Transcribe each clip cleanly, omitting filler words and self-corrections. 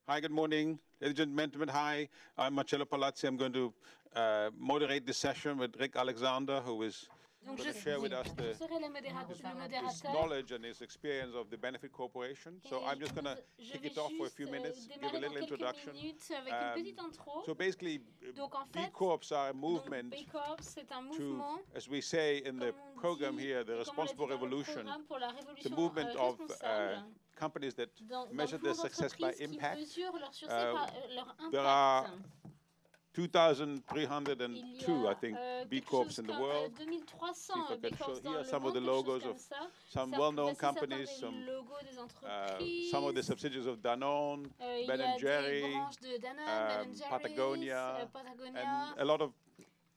Hi, good morning. Ladies and gentlemen, hi. I'm Marcello Palazzi. I'm going to moderate this session with Rick Alexander, who is going to share with us his knowledge and his experience of the Benefit Corporation. So I'm just going to kick it off for a few minutes, give a little introduction. So basically, B Corps are a movement to, as we say in the program here, the responsible revolution, the movement of companies that measure their success by impact. There are 2,302, I think, B Corps in the world. See if I can show here some of the logos of some well-known companies, some of the subsidiaries of Danone, Ben & Jerry, Patagonia, and a lot of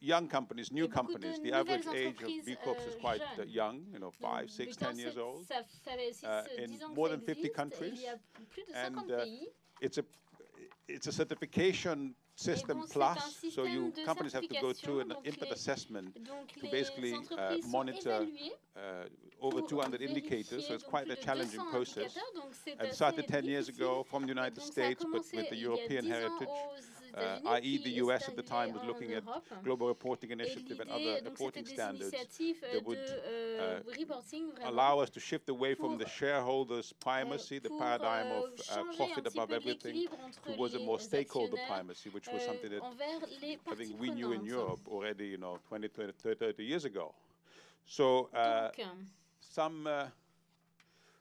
young companies, new companies. The average age of B Corps is quite young, 5, 6, 10 years old, in more than 50 countries. And it's a certification system plus, so companies have to go through an impact assessment to basically monitor over 200 indicators, so it's quite a challenging process. And started 10 years ago from the United States, but with the European heritage, i.e. the US at the time was looking at Global Reporting Initiative and other reporting standards that would allow us to shift away from the shareholders' primacy, the paradigm of profit above everything, towards a more stakeholder primacy, which was something that I think we knew in Europe already, 20, 30 years ago. So some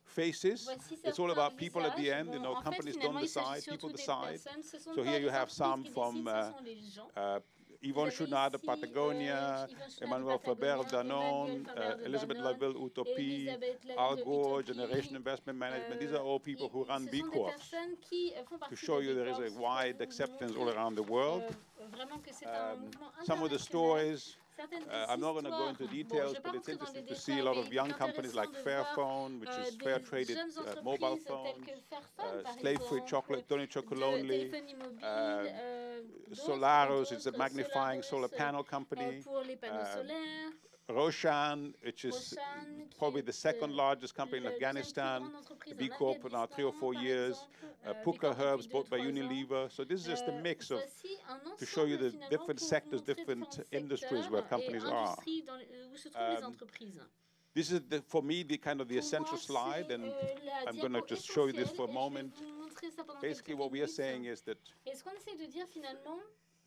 faces. It's all about people at the end. Companies don't decide, people decide. So here you have some from Yvonne Chouinard of Patagonia, Emmanuel Faber of Danone, Elizabeth Laville, Utopie, Al Gore, Generation Investment Management. These are all people who run B Corps. To show you there is a wide acceptance all around the world. Some of the stories, I'm not going to go into details, but it's interesting to see a lot of young companies like Fairphone, which is fair traded mobile phones, slave-free chocolate, Tony Chocolonely, Solaris, it's a magnifying solar panel company, Roshan, which is probably the second largest company in Afghanistan, B Corp for now 3 or 4 years, Pukka Herbs bought by Unilever. So this is just a mix of, to show you the different sectors, different industries where companies are. This is, for me, the kind of the essential slide, and I'm going to just show you this for a moment. Basically, what we are saying is that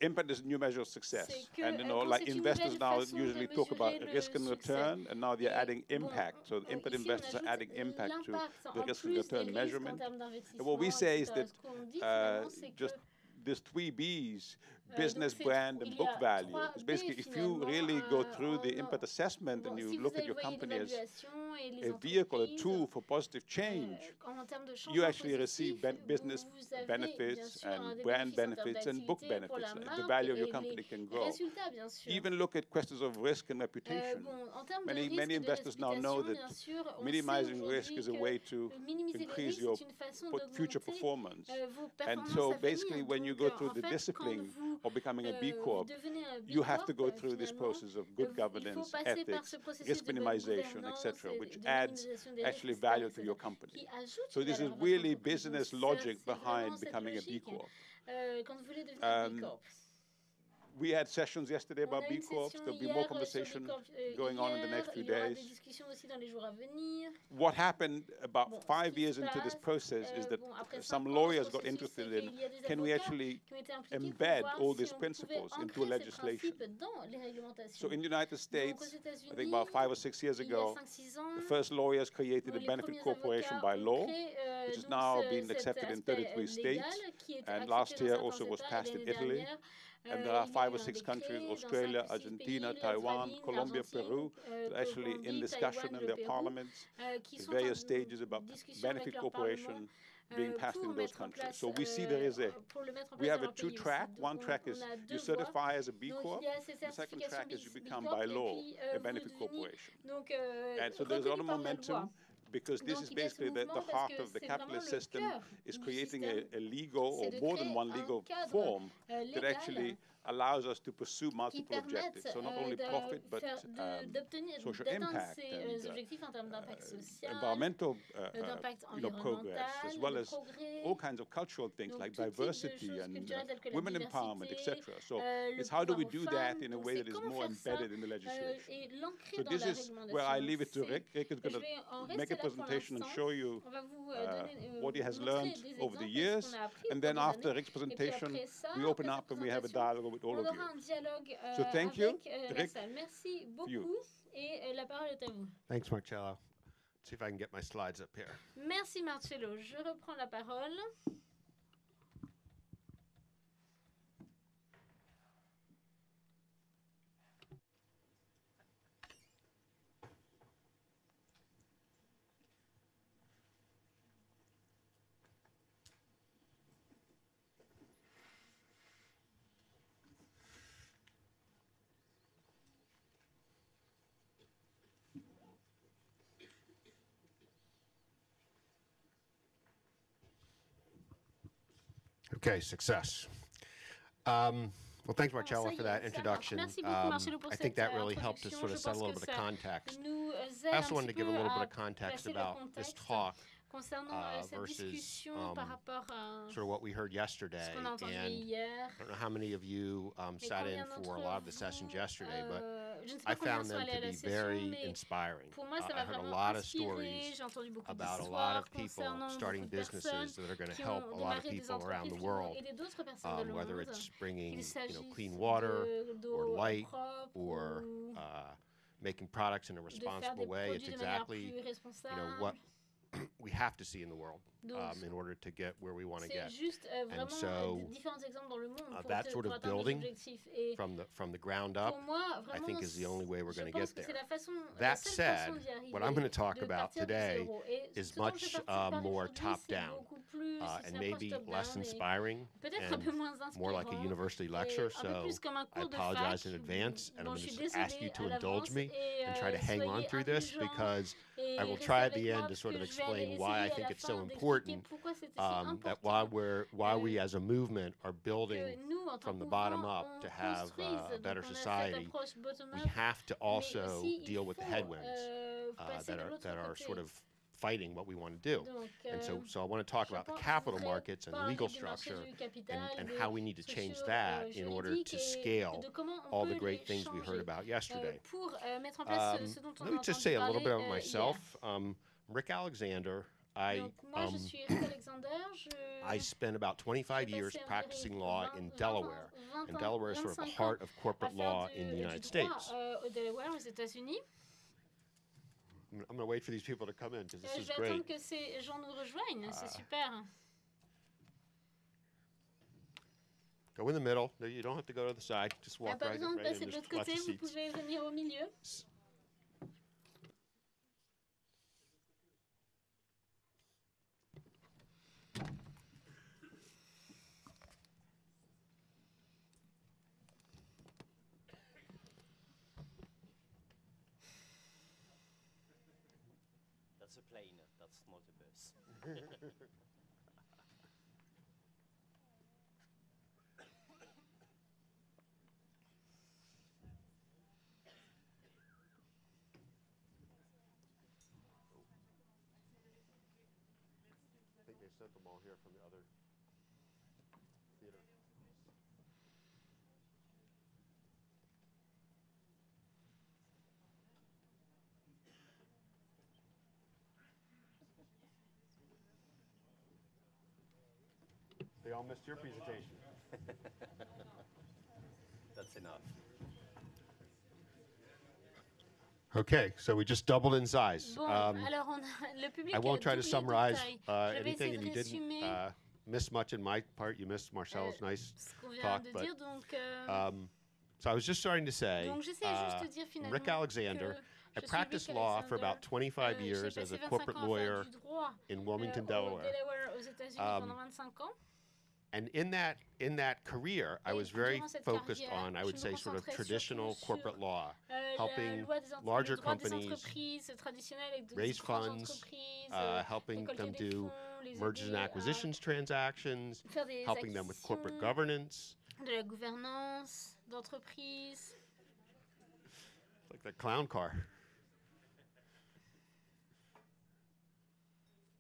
impact is a new measure of success. And, like investors now usually talk about risk and return, and now they're adding impact. So impact investors are adding impact to the risk and return measurement. And what we say is that just these 3 Bs, business, brand, and book value. Because basically, if you really go through the impact assessment and you look at your company as a vehicle, a tool for positive change, you actually receive business benefits and brand benefits and book benefits. The value of your company can grow. Even look at questions of risk and reputation. Many investors now know that minimizing risk is a way to increase your future performance. And so basically, when you go through the discipline of becoming a B Corp, you have to go through this process of good governance, ethics, risk minimization, etc., which adds actually value to your company. So this is really business logic behind becoming a B Corp. We had sessions yesterday about B Corps. There'll be more conversation going on in the next few days. What happened about 5 years into this process is that some lawyers got interested in, can we actually embed all these principles into legislation? So in the United States, I think about 5 or 6 years ago, the first lawyers created a benefit corporation by law, which is now being accepted in 33 states. And last year also was passed in Italy. And there are 5 or 6 countries, Australia, Argentina, Taiwan, Colombia, Peru, actually in discussion in their parliaments, various stages about benefit corporation being passed in those countries. So we see we have a 2-track. One track is you certify as a B Corp. The second track is you become by law a benefit corporation. And so there's a lot of momentum, because this is basically the heart of the capitalist system, is creating a legal, or more than one legal form, that actually allows us to pursue multiple objectives. So not only profit, but social impact and environmental progress, as well as all kinds of cultural things like diversity and women empowerment, etc. So it's how do we do that in a way that is more embedded in the legislation. So this is where I leave it to Rick. Rick is going to make a presentation and show you what he has learned over the years. And then after Rick's presentation, we open up and we have a dialogue with all of you. So thank you, Rick. Merci beaucoup. Et la parole est à vous. Thanks, Marcello. Let's see if I can get my slides up here. Merci, Marcello. Je reprends la parole. Okay, success. Well, thanks, Marcello, for that introduction. I think that really helped us sort of set a little bit of context. I also wanted to give a little bit of context about this talk versus sort of what we heard yesterday. And I don't know how many of you sat in for a lot of the sessions yesterday, but I found them to be very inspiring. I heard a lot of stories about a lot of people starting businesses that are going to help a lot of people around the world, whether it's bringing clean water or light or making products in a responsible way. It's exactly what we have to see in the world in order to get where we want to get. And so that sort of building from the ground up, I think, is the only way we're going to get there. That said, what I'm going to talk about today is much more top-down and maybe less inspiring and more like a university lecture. So I apologize in advance, and I'm going to ask you to indulge me and try to hang on through this, because I will try at the end to sort of explain why I think it's so important that while we as a movement are building from the bottom up to have a better society, we have to also deal with the headwinds that are sort of fighting what we want to do. And so I want to talk about the capital markets and legal structure and how we need to change that in order to scale all the great things we heard about yesterday. Let me just say a little bit about myself. Rick Alexander. I spent about 25 years practicing law in Delaware, and Delaware is sort of the heart of corporate law in the United States. I'm going to wait for these people to come in, because this is great. Go in the middle. No, you don't have to go to the side. Just walk right in. There's lots of seats. That's a plane, that's not a bus. I think they sent them all here from the other theater. They all missed your presentation. That's enough. Okay, so we just doubled in size. I won't try to summarize anything, and you didn't miss much in my part. You missed Marcello's nice talk. But, so I was just starting to say, Rick Alexander, I practiced law for about 25 years as a corporate lawyer in Wilmington, Delaware. And in that career, I was very focused on, I would say, sort of traditional corporate law, helping larger companies raise funds, helping them do mergers and acquisitions transactions, helping them with corporate governance, de la gouvernance d'entreprise. Like that clown car.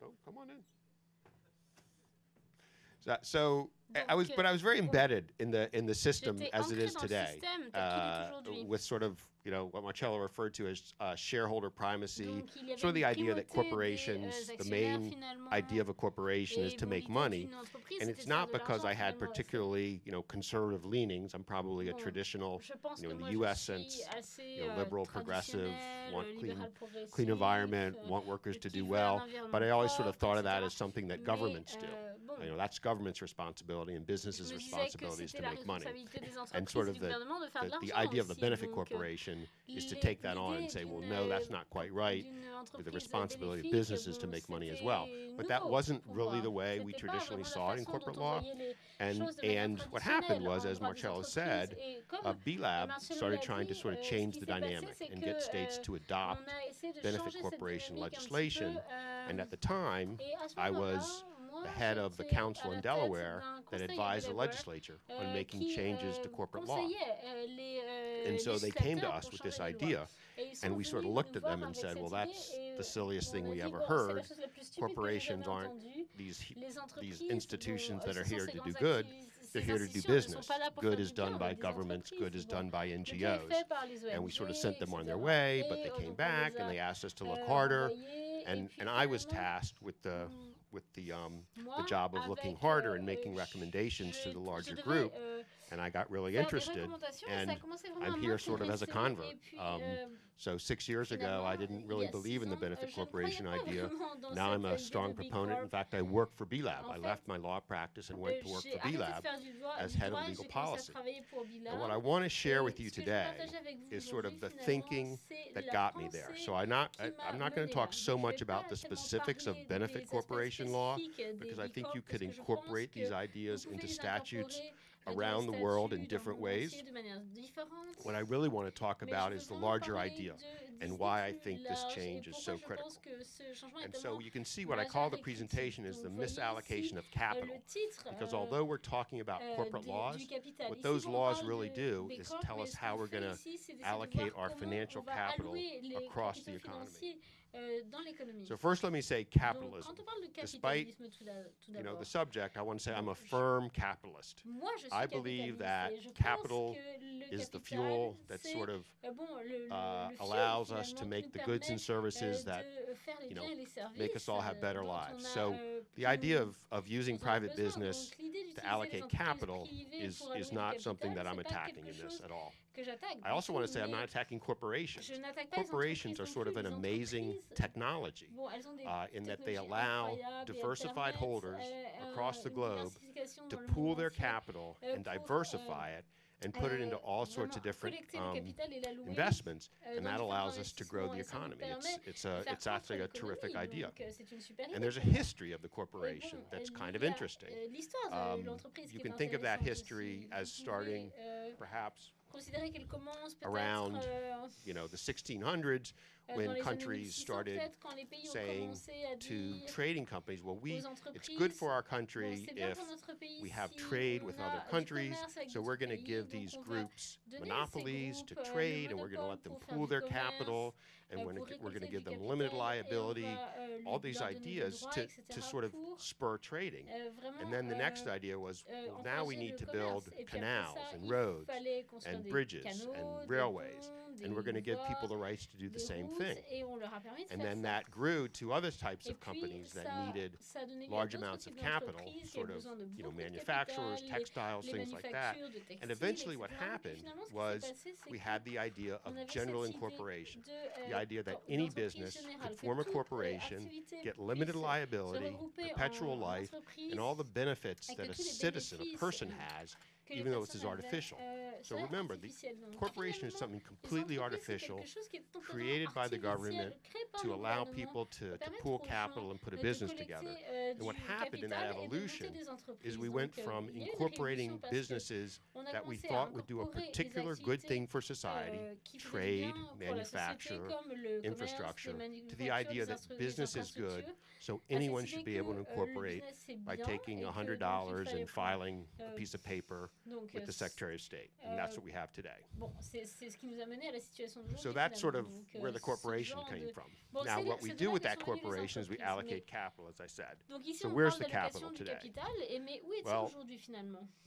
Oh, come on in. I was very embedded in the system as it is today, with sort of what Marcello referred to as shareholder primacy, sort of the idea that corporations, the main idea of a corporation is to make money, and it's not because I had particularly conservative leanings. I'm probably a traditional, in the U.S. sense, liberal, progressive, want clean environment, want workers to do well, but I always sort of thought of that as something that governments do. That's government's responsibility and business's responsibility is to make money. And sort of the idea of the benefit corporation is to take that on and say, well, no, that's not quite right. The responsibility of business is to make money as well. But that wasn't really the way we traditionally saw it in corporate law. And what happened was, as Marcello said, B-Lab started trying to sort of change the dynamic and get states to adopt benefit corporation legislation. And at the time, I was the head of the council in Delaware that advised the legislature on making changes to corporate law. And so they came to us with this idea, and we sort of looked at them and said, well, that's the silliest thing we ever heard. Corporations aren't these institutions that are here to do good. They're here to do business. Good is done by governments. Good is done by NGOs. And we sort of sent them on their way, but they came back and they asked us to look harder. And I was tasked with the job of looking harder and making recommendations to the larger group. And I got really interested, and I'm here sort of as a convert. So 6 years ago, I didn't really believe in the benefit corporation idea. Now I'm a strong proponent. In fact, I work for B-Lab. I left my law practice and went to work for B-Lab as head of legal policy. And what I want to share with you today is sort of the thinking that got me there. So I'm not going to talk so much about the specifics of benefit corporation law, because I think you could incorporate these ideas into statutes around the world in different ways. What I really want to talk about is the larger idea and why I think this change is so critical. And so you can see what I call the presentation is the misallocation of capital, because although we're talking about corporate laws, what those laws really do is tell us how we're going to allocate our financial capital across the economy. So first let me say capitalism. Despite the subject, I want to say I'm a firm capitalist. I believe that capital is the fuel that sort of allows us to make the goods and services that make us all have better lives. So the idea of using private business to allocate capital is not something that I'm attacking in this at all. I also want to say I'm not attacking corporations. Corporations are sort of an amazing technology in that they allow diversified holders across the globe to pool their capital and diversify it and put it into all sorts of different investments, and that allows us to grow the economy. It's actually a terrific idea. And there's a history of the corporation that's kind of interesting. You can think of that history as starting perhaps around the 1600s, when countries started saying to trading companies, well, it's good for our country if we have trade with other countries, so we're going to give these groups monopolies to trade, and we're going to let them pool their capital, and we're going to give them limited liability, all these ideas to sort of spur trading. And then the next idea was, well, now we need to build canals and roads and bridges and railways, and we're going to give people the rights to do the same thing. And then that grew to other types of companies that needed large amounts of capital, sort of manufacturers, textiles, things like that. And eventually what happened was we had the idea of general incorporation, the idea that any business could form a corporation, get limited liability, perpetual life, and all the benefits that a citizen, a person has, even though this is artificial. So remember, the corporation is something completely artificial, created by the government to allow people to pool capital and put a business together. And what happened in that evolution is we went from incorporating businesses that we thought would do a particular good thing for society, trade, manufacture, infrastructure, to the idea that business is good, so anyone should be able to incorporate by taking $100 and filing a piece of paper with the Secretary of State, and that's what we have today. Bon, c'est ce qui nous a mené à la situation d'aujourd'hui. So that's sort of where the corporation came from. Now, what we do with that corporation is we allocate capital, as I said. So where's the capital today? Well,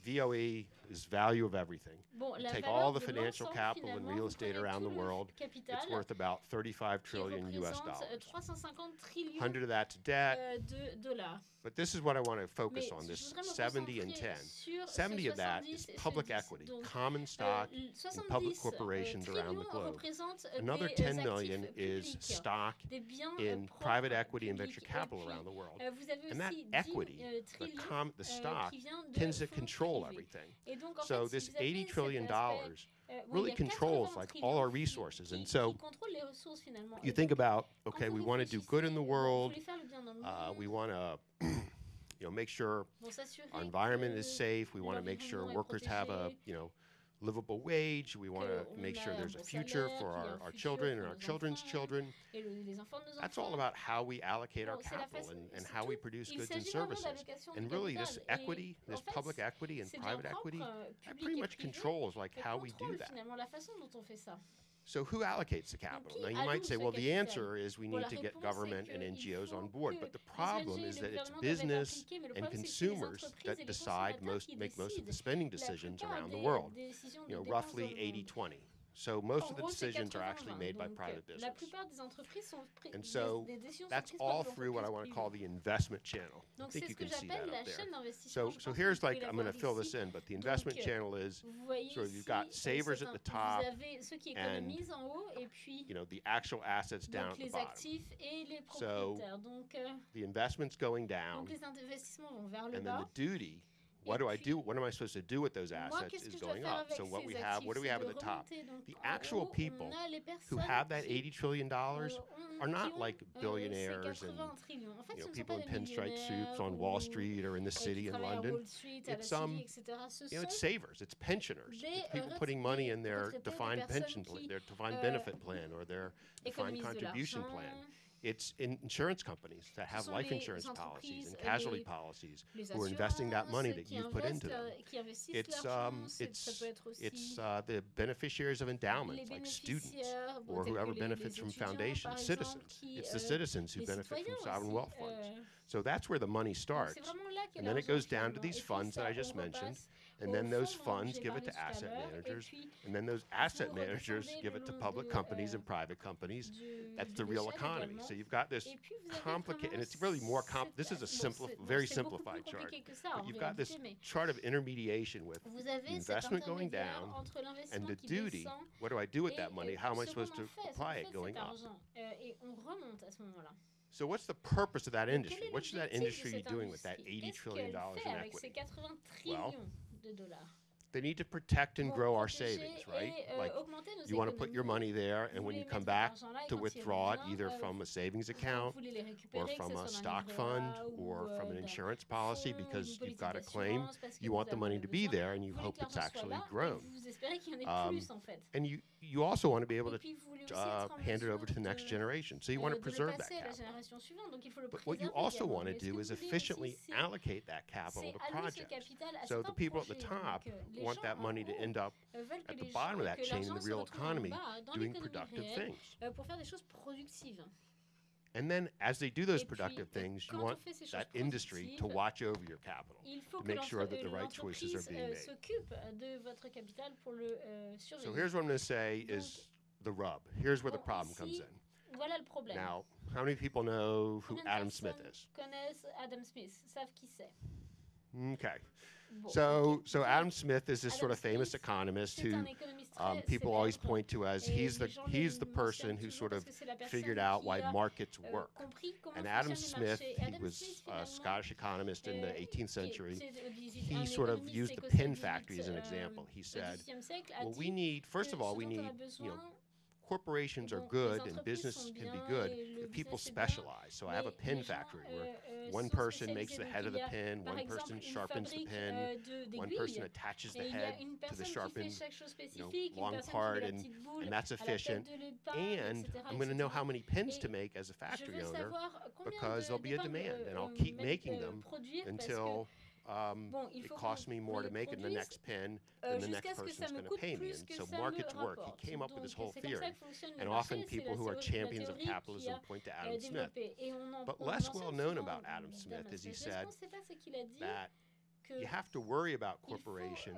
VOE is value of everything. You take all the financial capital in real estate around the world, it's worth about $35 trillion US. 100 of that's debt. But this is what I want to focus on, this 70 and 10. 70 of that is public equity, common stock in public corporations around the globe. Another 10 million is stock in private equity and venture capital around the world. And that equity, the stock, tends to control everything. So this $80 trillion really controls like all our resources. And so you think about, okay, we want to do good in the world. We want to make sure our environment is safe. We want to make sure workers have a, livable wage. We want to make sure there's a future for our children and our children's children. That's all about how we allocate our capital and how we produce goods and services. And really this equity, this public equity and private equity, that pretty much controls like how we do that. So who allocates the capital? Now you might say, well, the answer is we need to get government and NGOs on board. But the problem is that it's business and consumers that make most of the spending decisions around the world. Roughly 80-20. So most of the decisions are actually made by private business. And so that's all through what I want to call the investment channel. I think you can see that up there. So here's I'm going to fill this in, but the investment channel is sort of you've got savers at the top and the actual assets down at the bottom. So the investment's going down, and then the duty. What do I do? What am I supposed to do with those assets is going up. So what do we have at the top? The actual people who have that $80 trillion are not like billionaires and people in pinstripe suits on Wall Street or in the city in London. It's it's savers, it's pensioners, it's people putting money in their defined pension plan, their defined benefit plan, or their defined contribution plan. It's insurance companies that have life insurance policies and casualty policies who are investing that money that you've put into them. It's the beneficiaries of endowments like students or whoever benefits from foundations, citizens. It's the citizens who benefit from sovereign wealth funds. So that's where the money starts. And then it goes down to these funds that I just mentioned. And then those funds give it to asset managers, and then those asset managers give it to public companies and private companies. That's the real economy. So you've got this complicated, and it's really more this is a very simplified chart, but you've got this chart of intermediation with the investment going down and the duty, what do I do with that money? How am I supposed to apply it going up? So what's the purpose of that industry? What should that industry be doing with that $80 trillion in equity? Well, they need to protect and grow our savings, right? Like you want to put your money there, and when you come back to withdraw it, either from a savings account or from a stock fund or from an insurance policy because you've got a claim, you want the money to be there and you hope it's actually grown. And you also want to be able to hand it over to the next generation. So you want to preserve that capital. But what you also want to do is efficiently allocate that capital to projects. So the people at the top want that money to end up at the bottom of that chain in the real economy doing productive things. And then as they do those productive things, you want that industry to watch over your capital, to make sure that the right choices are being made. So here's what I'm going to say is the rub. Here's where the problem comes in. Now, how many people know who Adam Smith is? Okay. So Adam Smith is this sort of famous economist who people always point to as he's the person who sort of figured out why markets work. And Adam Smith, he was a Scottish economist in the 18th century. He sort of used the pin factory as an example. He said, well, first of all, we need, corporations are good and business can be good if people specialize. So I have a pin factory where one person makes the head of the pin, one person sharpens the pin, one person attaches the head to the sharpened, long part, and that's efficient. And I'm going to know how many pins to make as a factory owner because there'll be a demand, and I'll keep making them until it costs me more to make it in the next pen than the next person's going to pay me. And so markets work. He came up with this whole theory. And often people who are champions of capitalism point to Adam Smith. But less well known about Adam Smith is he said that you have to worry about corporations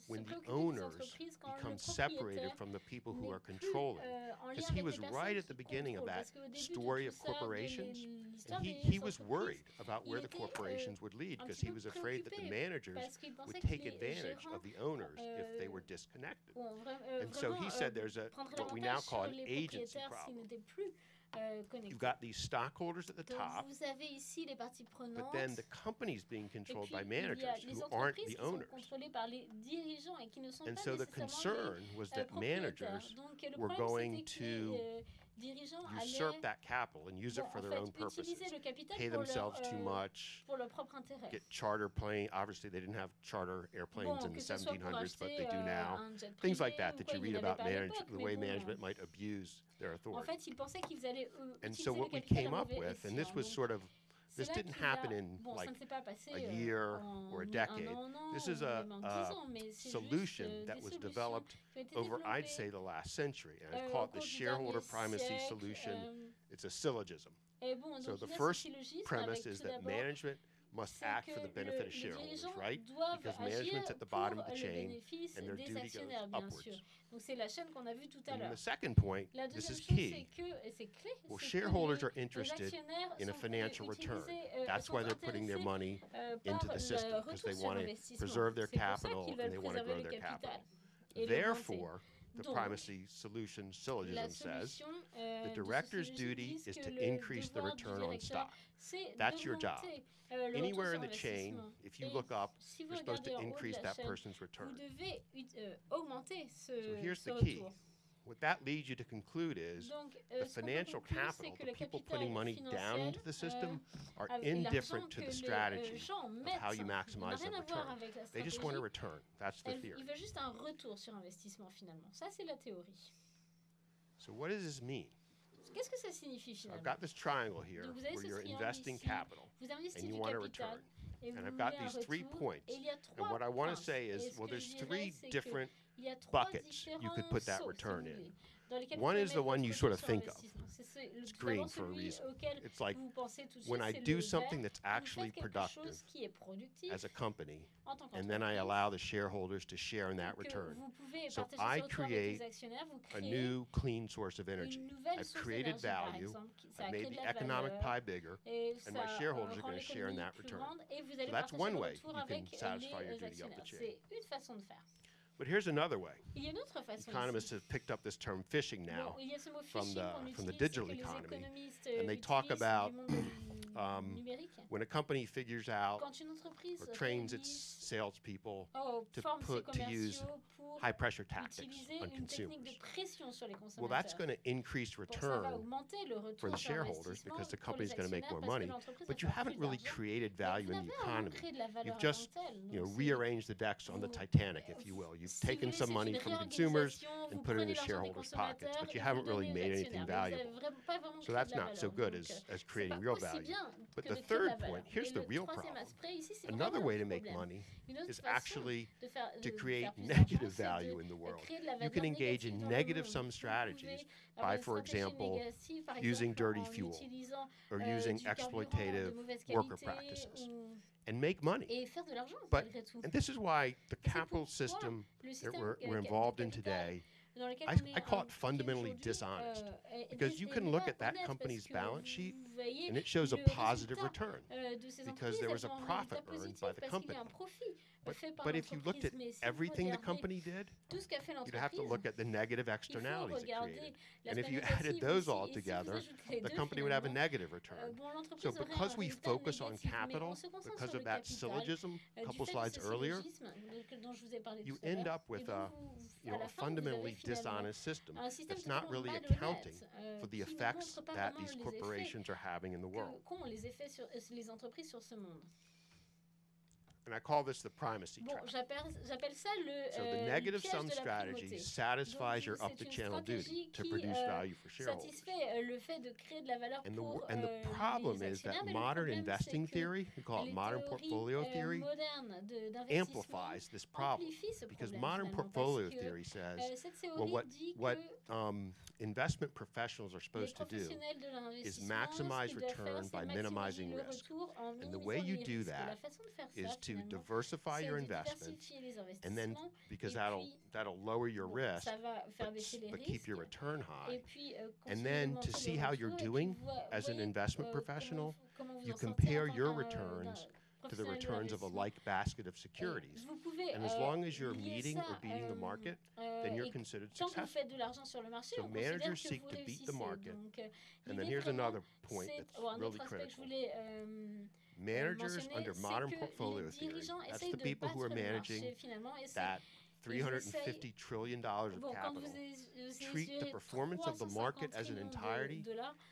when the owners become separated from the people who are controlling. Because he was right at the beginning of that story of corporations. And he was worried about where the corporations would lead because he was afraid that the managers would take advantage of the owners if they were disconnected. And so he said there's what we now call an agency problem. You've got these stockholders at the top, but then the company's being controlled by managers who aren't the owners. And so the concern was that managers were going to usurp that capital and use it for their own purposes, pay themselves too much, get charter plane. Obviously, they didn't have charter airplanes in the 1700s, but they do now. Things like that you read about the way management might abuse their authority. And so what we came up with, and this was sort of, this didn't happen in like a year or a decade. This is a solution that was developed over, I'd say, the last century. And I call it the shareholder primacy solution. It's a syllogism. So the first premise is that management must act for the benefit of shareholders, right? Because management's at the bottom of the chain and their duty goes upwards. And then the second point, this is key. Well, shareholders are interested in a financial return. That's why they're putting their money into the system, because they want to preserve their capital and they want to grow their capital. Therefore, the primacy solution syllogism says the director's duty is to increase the return on stock. That's your job. Anywhere in the chain, if you look up, you're supposed to increase that person's return. So here's the key. What that leads you to conclude is the financial capital, the people putting money down into the system, are indifferent to the strategy of how you maximize the return. They just want a return. That's the theory. So what does this mean? Qu'est-ce que ça signifie finalement? I've got this triangle here where you're investing capital and you want a return. And I've got these 3 points. And what I want to say is, well, there's 3 different buckets you could put that return in. One is the one you sort of think of. It's green for a reason. It's like when I do something that's actually productive as a company, and then I allow the shareholders to share in that return. So I create a new clean source of energy. I've created value, I've made the economic pie bigger, and my shareholders are going to share in that return. So that's one way you can satisfy your duty up the chain. But here's another way. Economists have picked up this term phishing now from the digital economy, and they talk about when a company figures out or trains its salespeople to use high-pressure tactics on consumers. Well, that's going to increase return for the shareholders because the company's going to make more money, but you haven't really created value in the economy. You've just rearranged the decks on the Titanic, if you will. You've taken some money from consumers and put it in the shareholders' pockets, but you haven't really made anything valuable. So that's not so good as creating real value. But the third point, here's the real problem. Another way to make money is actually to create negative value in the world. You can engage in negative-sum strategies by, for example, using dirty fuel or using exploitative worker practices and make money. And this is why the capital system that we're involved in today, I call it fundamentally dishonest, because you can look at that company's balance sheet and it shows a positive return because there was a profit earned by the company. But if you looked at everything the company did, you'd have to look at the negative externalities it created. And if you added those all together, the company would have a negative return. So because we focus on capital, because of that syllogism a couple slides earlier, you end up with a fundamentally dishonest system that's not really accounting for the effects that these corporations are having in the world. And I call this the primacy trap. J'appelle ça So the le negative piège sum de la strategy primauté. satisfies your Donc, up-the-channel c'est une duty stratégie to qui produce value for shareholders. satisfait le fait de créer de la valeur pour And the problem les is that actionnaires, mais le modern problème, investing c'est que theory, we call it les modern théories portfolio theory, modernes d'investissement amplifies this problem. amplifient ce Because problème modern finalement, portfolio parce que theory says, cette théorie well, dit what que investment professionals are les supposed to do professionnels de is l'investissement, maximize ce qu'ils doivent faire, return c'est by maximiser minimizing le risk. retour en And the minimisant way you les do risques. Et la that façon de faire is ça, to finalement, diversify c'est your de investments, diversifier les and then investissements, because et puis, that'll lower your bon, risk, ça va faire but, baisser les but keep risques, your return et high. puis And then to see how you're doing as an investment professional, you compare your returns to the returns of a like basket of securities. And as long as you're meeting or beating the market, then you're considered successful. So managers seek to beat the market. And then here's another point that's really critical. Managers under modern portfolio theory, that's the people who are managing that $350 trillion of capital, treat the performance of the market as an entirety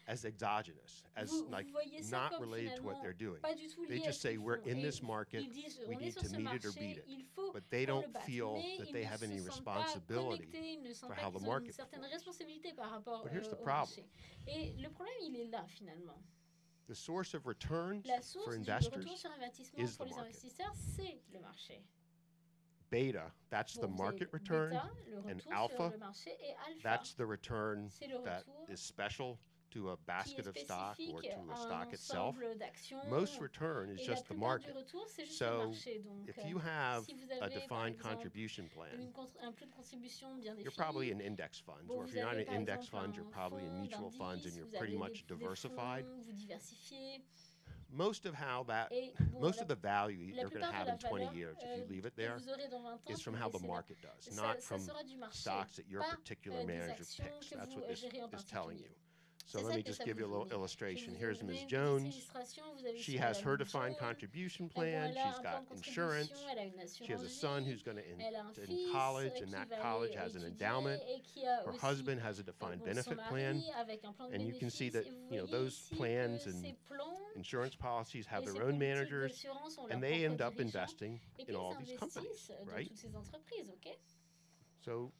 as exogenous, as like not related to what they're doing. They just say, we're in this market, we need to meet it or beat it. But they don't feel that they have any responsibility for how the market performs. But here's the problem. The source of returns for investors is the market. Beta, that's the market return, and alpha, that's the return that is special to a basket of stock or to a stock itself. Most return is just the market. So if you have a defined contribution plan, you're probably in index funds, or if you're not in index funds, you're probably in mutual funds and you're pretty much diversified. Most of the value you're going to have in 20 years, if you leave it there, is from how the market does, not from stocks that your particular manager picks. That's what this is telling you. So let me just give you a little illustration. Here's Ms. Jones. She has her defined contribution plan. She's got insurance. She has a son who's going to in college, and that college has an endowment. Her husband has a defined benefit plan. And you can see that, those plans and insurance policies have their own managers, and they end up investing in all these companies, right? So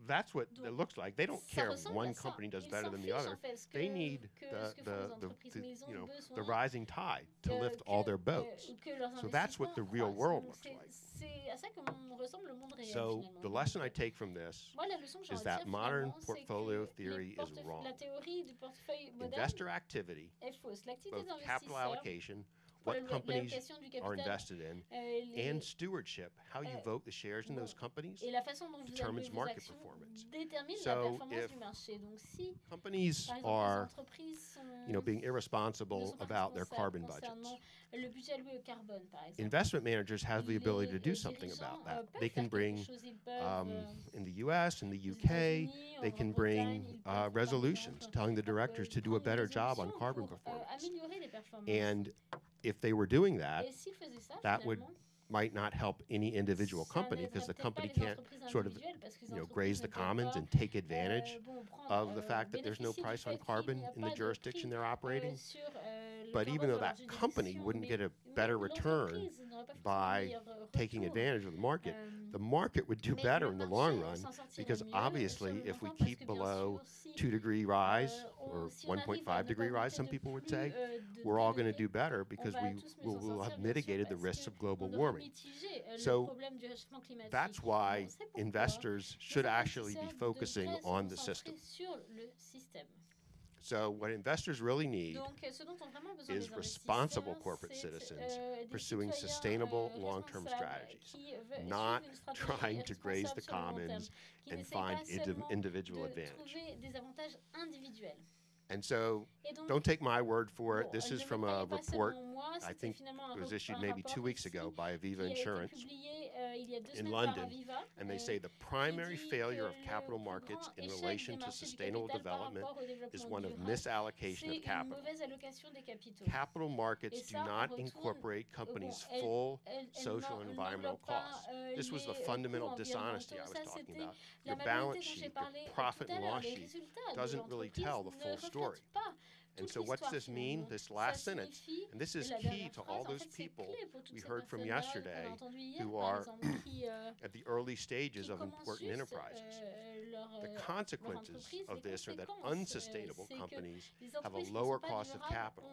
that's what it looks like. They don't care if one company does better than the other. They need the rising tide to lift all their boats. So that's what the real world looks like. So the lesson I take from this is that modern portfolio theory is wrong. Investor activity, both capital allocation, what companies are invested in, and stewardship, how you vote the shares in those companies, determines market performance. So if companies are, being irresponsible about their carbon budgets, investment managers have the ability to do something about that. They can bring, in the US, in the UK, they can bring resolutions telling the directors to do a better job on carbon performance. And if they were doing that, that might not help any individual company, because the company can't sort of, graze the commons and take advantage of the fact that there's no price on carbon in the jurisdiction they're operating. But even though that company wouldn't get a better return by taking advantage of the market would do better in the long run, because obviously if we keep below 2-degree rise or 1.5 degree rise, some people would say, we're all going to do better because we will have mitigated the risks of global warming. So that's why investors should actually be focusing on the system. So what investors really need is responsible corporate citizens pursuing sustainable long-term strategies, not trying to graze the commons and find individual advantage. And so don't take my word for it. This is from a report, I think it was issued maybe 2 weeks ago by Aviva Insurance in London, and they say the primary failure of capital markets in relation to sustainable development is one of misallocation of capital. Capital markets do not incorporate companies' full social and environmental costs. This was the fundamental dishonesty I was talking about. Your balance sheet, your profit and loss sheet doesn't really tell the full story. And so what's this mean, this last sentence? And this is key to all those people we heard from yesterday who are at the early stages of important enterprises. The consequences of this are that unsustainable companies have a lower cost of capital.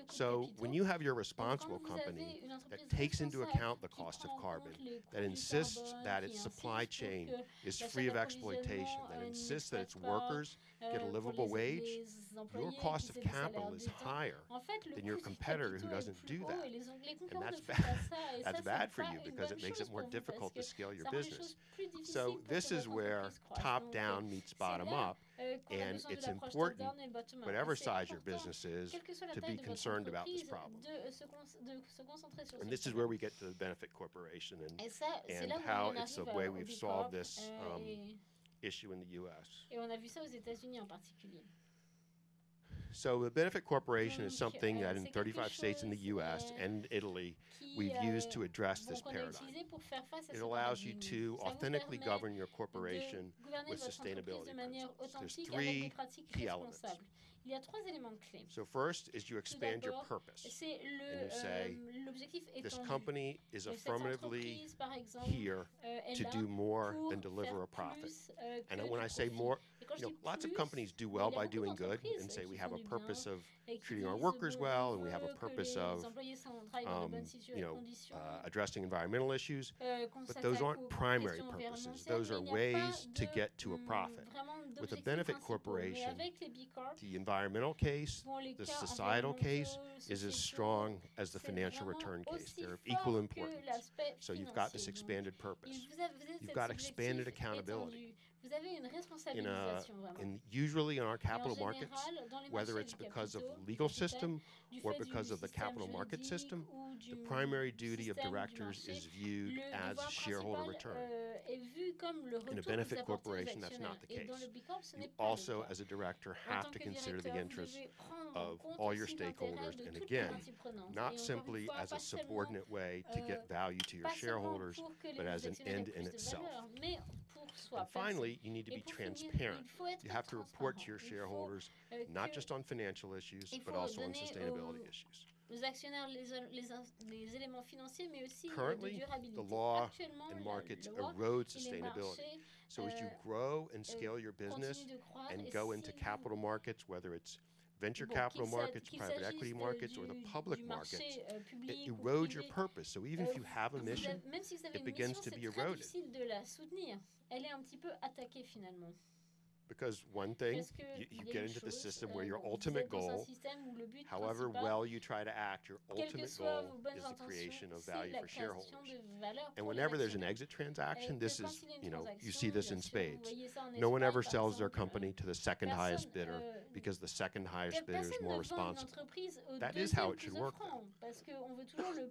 So when you have your responsible company that takes into account the cost of carbon, that insists that its supply chain is free of exploitation, that insists that its workers get a livable wage, your cost of capital is higher than your competitor who doesn't do that. And that's bad. That's bad for you because it makes it more difficult to scale your business. So this is where top-down meets bottom-up, and it's important, whatever size your business is, to be concerned about this problem. And this is where we get to the benefit corporation and how it's the way we've solved this issue in the U.S. Et on a vu ça aux États-Unis en particulier. So the benefit corporation is something that in 35 states in the U.S. and Italy we've used to address this paradigm. It allows you to authentically govern your corporation with sustainability principles. There's three key elements. Il y a trois éléments clés. So first is you expand your purpose. And you say, this company is affirmatively here to do more than deliver a profit. And when I say more, lots of companies do well by doing good and say we have a purpose of treating our workers well and we have a purpose of addressing environmental issues, but those aren't primary purposes. Those are ways to get to a profit. With a benefit corporation, the environmental case, the societal case is as strong as the financial return case. They're of equal importance. So you've got this expanded purpose. You've got expanded accountability. Usually in our capital markets, whether it's because of the legal system or because of the capital market system, the primary duty of directors is viewed as shareholder return. In a benefit corporation, that's not the case. You also, as a director, have to consider the interests of all your stakeholders, and again, not simply as a subordinate way to get value to your shareholders, but as an end in itself. And finally, you need to be transparent. You have to report to your shareholders not just on financial issues, but also on sustainability issues. Currently, the law and markets erode sustainability. So as you grow and scale your business and go into capital markets, whether it's venture capital markets, private equity markets, or the public markets, it erodes your purpose. So even if you have a mission, it begins to be eroded. Because one thing, you get into the system where your ultimate goal, however well you try to act, your ultimate goal is the creation of value for shareholders. And whenever there's an exit transaction, this is, you see this in spades. No one ever sells their company to the second highest bidder because the second highest bidder is more responsible. That is how it should work, though.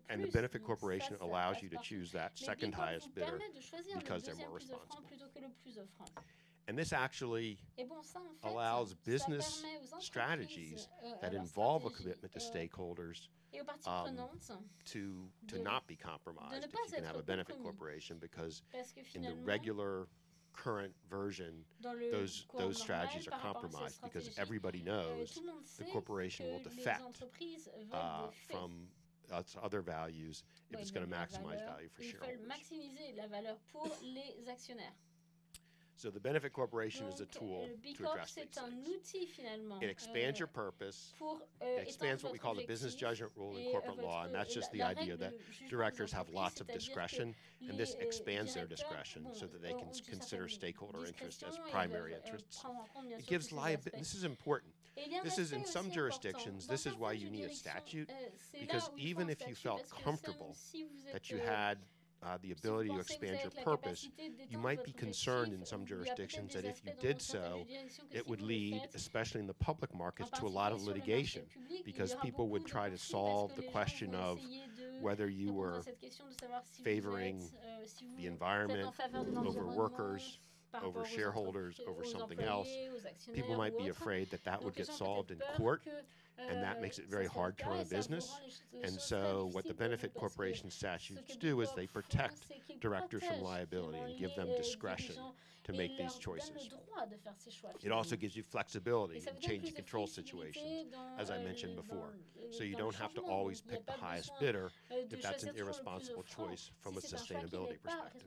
And the benefit corporation allows you to choose that second highest bidder because they're more responsible. And this actually allows business strategies that involve a commitment to stakeholders to not be compromised if you can have a benefit corporation, because in the regular current version, those strategies are compromised because everybody knows the corporation will defect from other values if it's going to maximize value for shareholders. So the benefit corporation is a tool to address these things. It expands your purpose. It expands what we call the business judgment rule in corporate law, and that's just the idea that directors have lots of discretion, and this expands their discretion so that they can consider stakeholder interests as primary interests. It gives liability. This is important. This is, in some jurisdictions, this is why you need a statute, because even if you felt comfortable that you had the ability to expand your purpose, you might be concerned in some jurisdictions that if you did so, it would lead, especially in the public markets, to a lot of litigation, because people would try to solve the question of whether you were favoring the environment over workers, over shareholders, over something else, people might be afraid that that would get solved in court, and that makes it very hard to run a business. And so what the benefit corporation statutes do is they protect directors from liability and give them discretion to make these choices. It also gives you flexibility in change of control situations, as I mentioned before. So you don't have to always pick the highest bidder if that's an irresponsible choice from a sustainability perspective.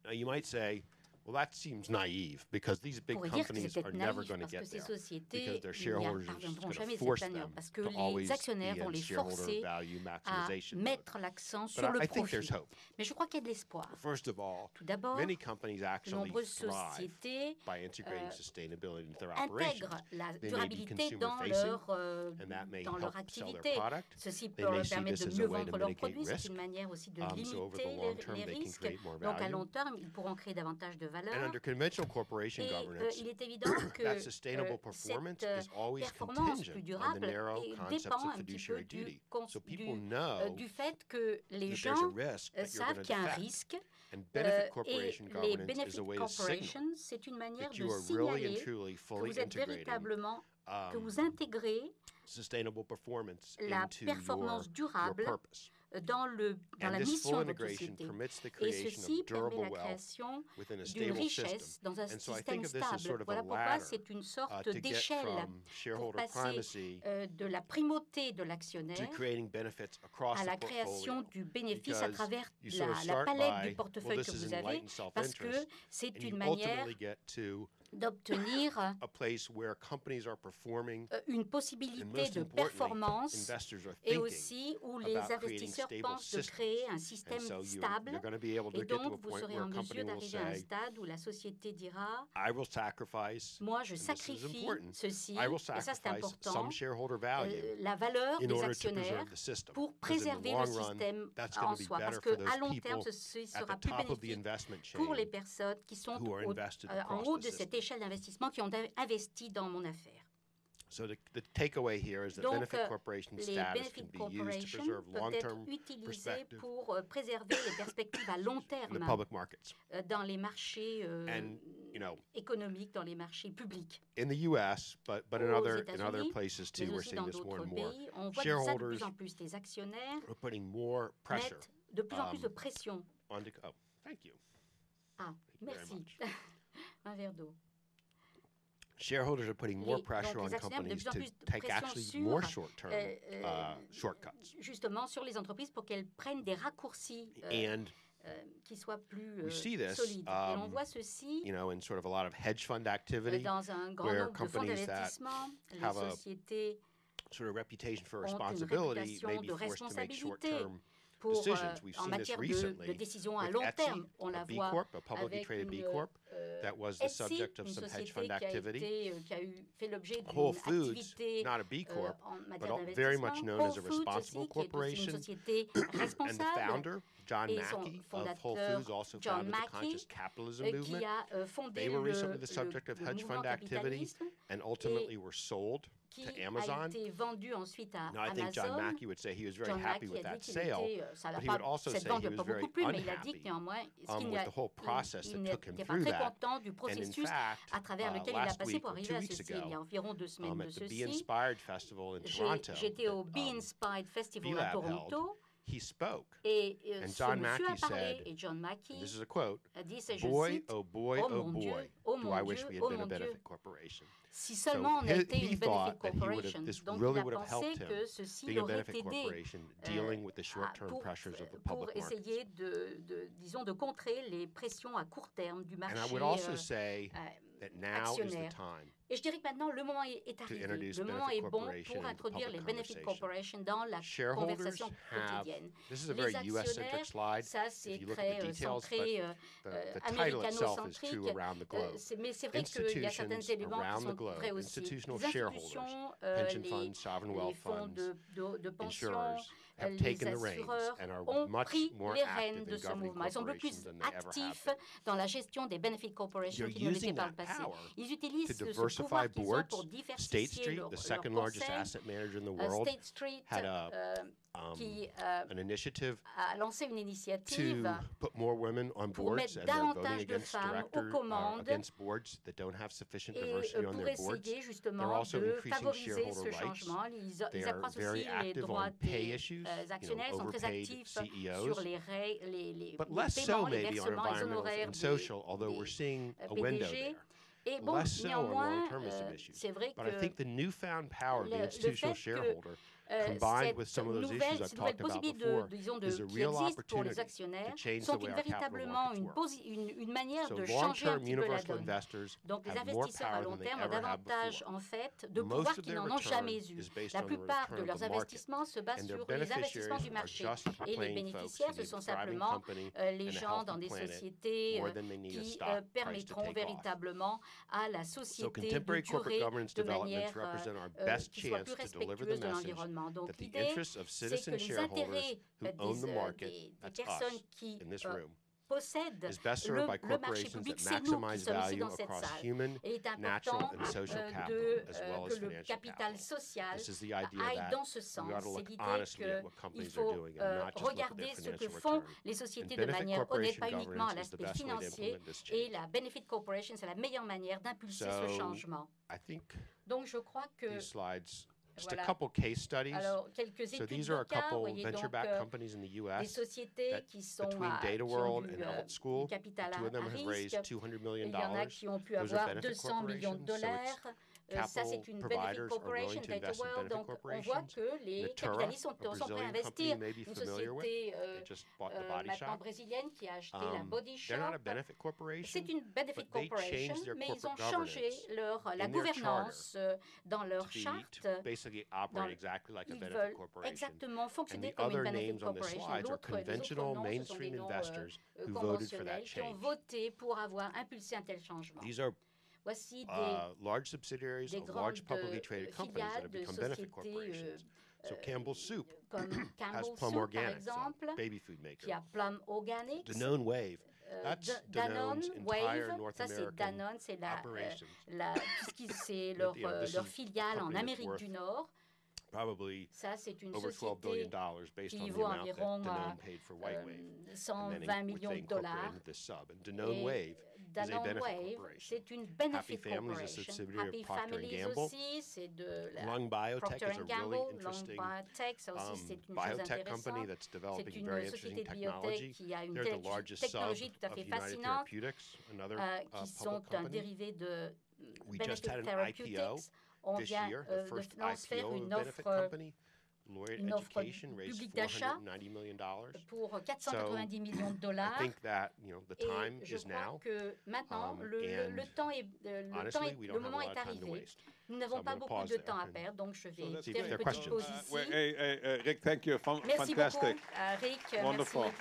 Now you might say, well, that seems naive because these big companies are never going to get there because their shareholders are just going to force them to always be in shareholder value maximization mode. But I think there's hope. First of all, many companies actually thrive by integrating sustainability into their operations. They may be consumer-facing, and that may help sell their product. They may see this as a way to mitigate risk. So over the long term, they can create more value. And under conventional corporation governance, that sustainable performance is always contingent on the narrow concepts of fiduciary duty. So people know that there's a risk that you're going to defect. And benefit corporation governance is a way to signal that you are really and truly fully integrating sustainable performance into your purpose. Dans la mission de votre société. Et ceci permet la création d'une richesse dans un système stable. Voilà pourquoi c'est une sorte d'échelle pour passer de la primauté de l'actionnaire à la création du bénéfice à travers la palette du portefeuille que vous avez, parce que c'est une manière d'obtenir une possibilité de performance et aussi où les investisseurs pensent de créer un système stable et donc vous serez en mesure d'arriver à un stade où la société dira « Moi, je sacrifie ceci, et ça c'est important, la valeur des actionnaires pour préserver le système en soi, parce qu'à long terme, ceci sera plus bénéfique pour les personnes qui sont en haut de cette échelle d'investissement qui ont investi dans mon affaire. So the takeaway here is that Donc, benefit corporation status can be used to preserve long-term perspective pour préserver les perspectives à long terme in the public markets. Dans les marchés économiques, dans les marchés publics. In the U.S., but in other places too, we're seeing this more and more. Shareholders les actionnaires are putting more pressure. Mettent de plus en plus de pression. Thank you. Ah, merci. Un verre d'eau. Shareholders are putting more pressure on companies to take actually more short-term shortcuts. Justement, sur les entreprises pour qu'elles prennent des raccourcis qui soient plus solides. Et on voit ceci in sort of a lot of hedge fund activity, dans un grand nombre de fonds d'investissement. Les sociétés sort of reputation for responsibility may be forced to make short-term decisions. We've en seen this matière recently de décisions à long with terme. Etsy, On la a B voit Corp, a publicly avec traded B Corp, that was the Etsy, subject of some hedge fund activity. Qui a fait l'objet d'une Whole Foods, activité not a B Corp, en but matière very much known as a Whole Foods responsible aussi, qui est aussi corporation. une société And the responsable. founder, John Et son Mackey of Whole fondateur, Foods, also John founded the Mackey, conscious capitalism qui movement. a fondé They were le recently the subject of hedge mouvement fund activity capitalisme and ultimately were sold qui to a Amazon. été vendu ensuite à Now, I think John Amazon. Mackey would say he was very John happy Mackey with a that dit qu'il sale, était, ça but he n'a would pas, also cette say vente he n'a was pas very beaucoup plu, mais il a dit que unhappy néanmoins, with the whole process that took him n'était pas through très that. content du And in processus fact, à travers lequel il a last passé week pour or 2 arriver à weeks ceci. Il y a ago, environ 2 semaines de at the Be ceci. Inspired Festival in Toronto, J'étais au Be Inspired Festival à B-Lab Toronto. he spoke. Et And ce John monsieur Mackey a parlé, said, et John Mackey and this is a quote, a dit, je boy, cite, oh boy, oh oh mon Dieu, boy, oh do mon I Dieu, wish we had oh been a mon Dieu. benefit corporation. Si seulement on So a été he une benefit thought that corporation, this donc really il a would have pensé helped him que ceci being a l'aurait benefit aidé corporation dealing with the short-term pressures of the pour public markets. essayer disons, de contrer les pressions à court terme du marché And I would also say that now is the actionnaire. time Et je dirais que maintenant, le moment est arrivé. Le moment est bon pour introduire les benefit corporations dans la conversation quotidienne. This is a very US-centric slide. Ça, c'est If you look at the très details, centré, the title itself is true américano-centrique. around the globe. Mais c'est vrai qu'il y a certains Institutions éléments qui around the sont globe, vrais aussi. institutional Les shareholders, institutions, pension les funds, sovereign wealth fonds funds, de pension, insurers have les taken the reins assureurs and are ont much pris more les active rênes de in ce governing mouvement. Ils sont beaucoup plus corporations than they ever actifs have been. dans la gestion des benefit corporations They're qu'ils ne l'étaient using par le that passé. power Ils utilisent to ce diversify pouvoir qu'ils ont boards. pour State diversifier Street, leur the second largest conseil. asset manager in the world, State Street had a qui an initiative a lancé une initiative to put more women on pour boards mettre and they're voting davantage de against femmes aux director commandes against boards that don't have sufficient et diversity on pour their boards. essayer They're justement also de increasing favoriser shareholder ce rights. changement. They Ils are accroissent very aussi les active droits on pay des issues, actionnaires. Ils sont très overpaid actifs CEOs. sur les But less so paiements, les maybe on versements, les environmental honoraires and social, although we're des seeing a window PDG. there. Et bon, Less so on néanmoins, long-termism issues. c'est vrai But I think que the newfound power of the le institutional fait que shareholder, combined with some of those issues I've cette nouvelle talked about possibilité before, disons, is a qui real existe pour les opportunity actionnaires to change the sont way our capital véritablement markets work. une manière So de changer un long-term petit peu la universal donne. investors Donc les have more investisseurs à power long than they terme ont ever have davantage before. en fait de Most pouvoir of qu'ils their n'en ont return jamais eu. is based La on the plupart return de of leurs the market. investissements se basent And their sur les investissements du beneficiaries marché. are just Et les plain folks bénéficiaires, who ce need sont a thriving simplement company les and a gens dans healthy des planet sociétés more than they need a qui stock price to permettront take off. véritablement à la So société de contemporary corporate durer governance de developments manière represent our best qui soit chance plus to deliver the respectueuse de message l'environnement. Donc that the l'idée, interests of c'est citizen que les shareholders intérêts who own the market, des that's personnes us qui in this room, possèdent is best le served by marché corporations public, that c'est nous qui maximize sommes ici value dans cette across salle. human, Et il est natural, important and social capital, as well as que le financial capital capital. social This is the idea aille that dans ce we sens. ought to C'est look l'idée honestly at what qu'il companies faut are doing and not just look at their regarder ce que financial font return. les sociétés And de benefit manière honnête, corporation pas uniquement à governance is the l'aspect best way to financier. implement this Et change. la Benefit Corporation, c'est la meilleure manière d'impulser ce So, changement. I think Donc je crois que these slides, just voilà. a couple case studies. Alors, quelques So études these de are a cas, couple voyez donc venture-backed companies in the des U.S. sociétés that qui sont between qui Data ont World du, and Alt du School, capital the two of them à have risque. raised $200 million. Il y en a qui ont pu Those are avoir benefit 200 millions de corporations, so dollars. Ça, c'est une Benefit Corporation, Data World. Donc, on voit que les capitalistes sont prêts à investir. Une société maintenant brésilienne qui a acheté la Body Shop. C'est une Benefit Corporation, mais ils ont changé la gouvernance dans leur charte. Ils veulent exactement fonctionner comme une Benefit Corporation. Les autres noms, ce sont des noms conventionnels qui ont voté pour avoir impulsé un tel changement. Voici large subsidiaries des of large publicly grandes traded companies that filiales have de become benefit sociétés corporations. So Campbell Soup comme has Campbell Plum Soup, par Organics, exemple, a baby food qui maker. a Plum Organics. Danone Wave, that's Danone Danone's entire Wave, North ça c'est American Danone, c'est operations. c'est You know, this leur is filiale a en company that's Amérique worth du Nord. Probably Ça, c'est une over $12 billion société based qui on the vaut amount that environ Danone paid for White Wave. And then 120 which millions they de dollars. incorporated this sub. And Danone Wave is a Danone benefit Wave, corporation. c'est une Benefit Happy Families is a Corporation. subsidiary Happy of Procter & Families Gamble. aussi, c'est de la Lung Biotech Procter is a really Gamble. Lung interesting Biotech, ça aussi, c'est une chose biotech company intéressante. that's C'est developing une very société interesting de biotech technology. qui a une They're the largest sub technologie tout à of fait United fascinante, Therapeutics, another qui sont public un company. dérivé de We Benefit just had an Therapeutics. IPO On this vient year, the de first faire IPO of une a benefit offre company. Laureate une offre Education raised publique d'achat $490 million. pour 490 millions de dollars. I think that, you know, the time Et je is crois now. que maintenant, and honestly, le moment est arrivé. Nous n'avons pas beaucoup de temps à perdre, donc je vais faire une petite pause ici. Rick, thank you. Merci beaucoup, Fantastic. Rick. Wonderful. Merci.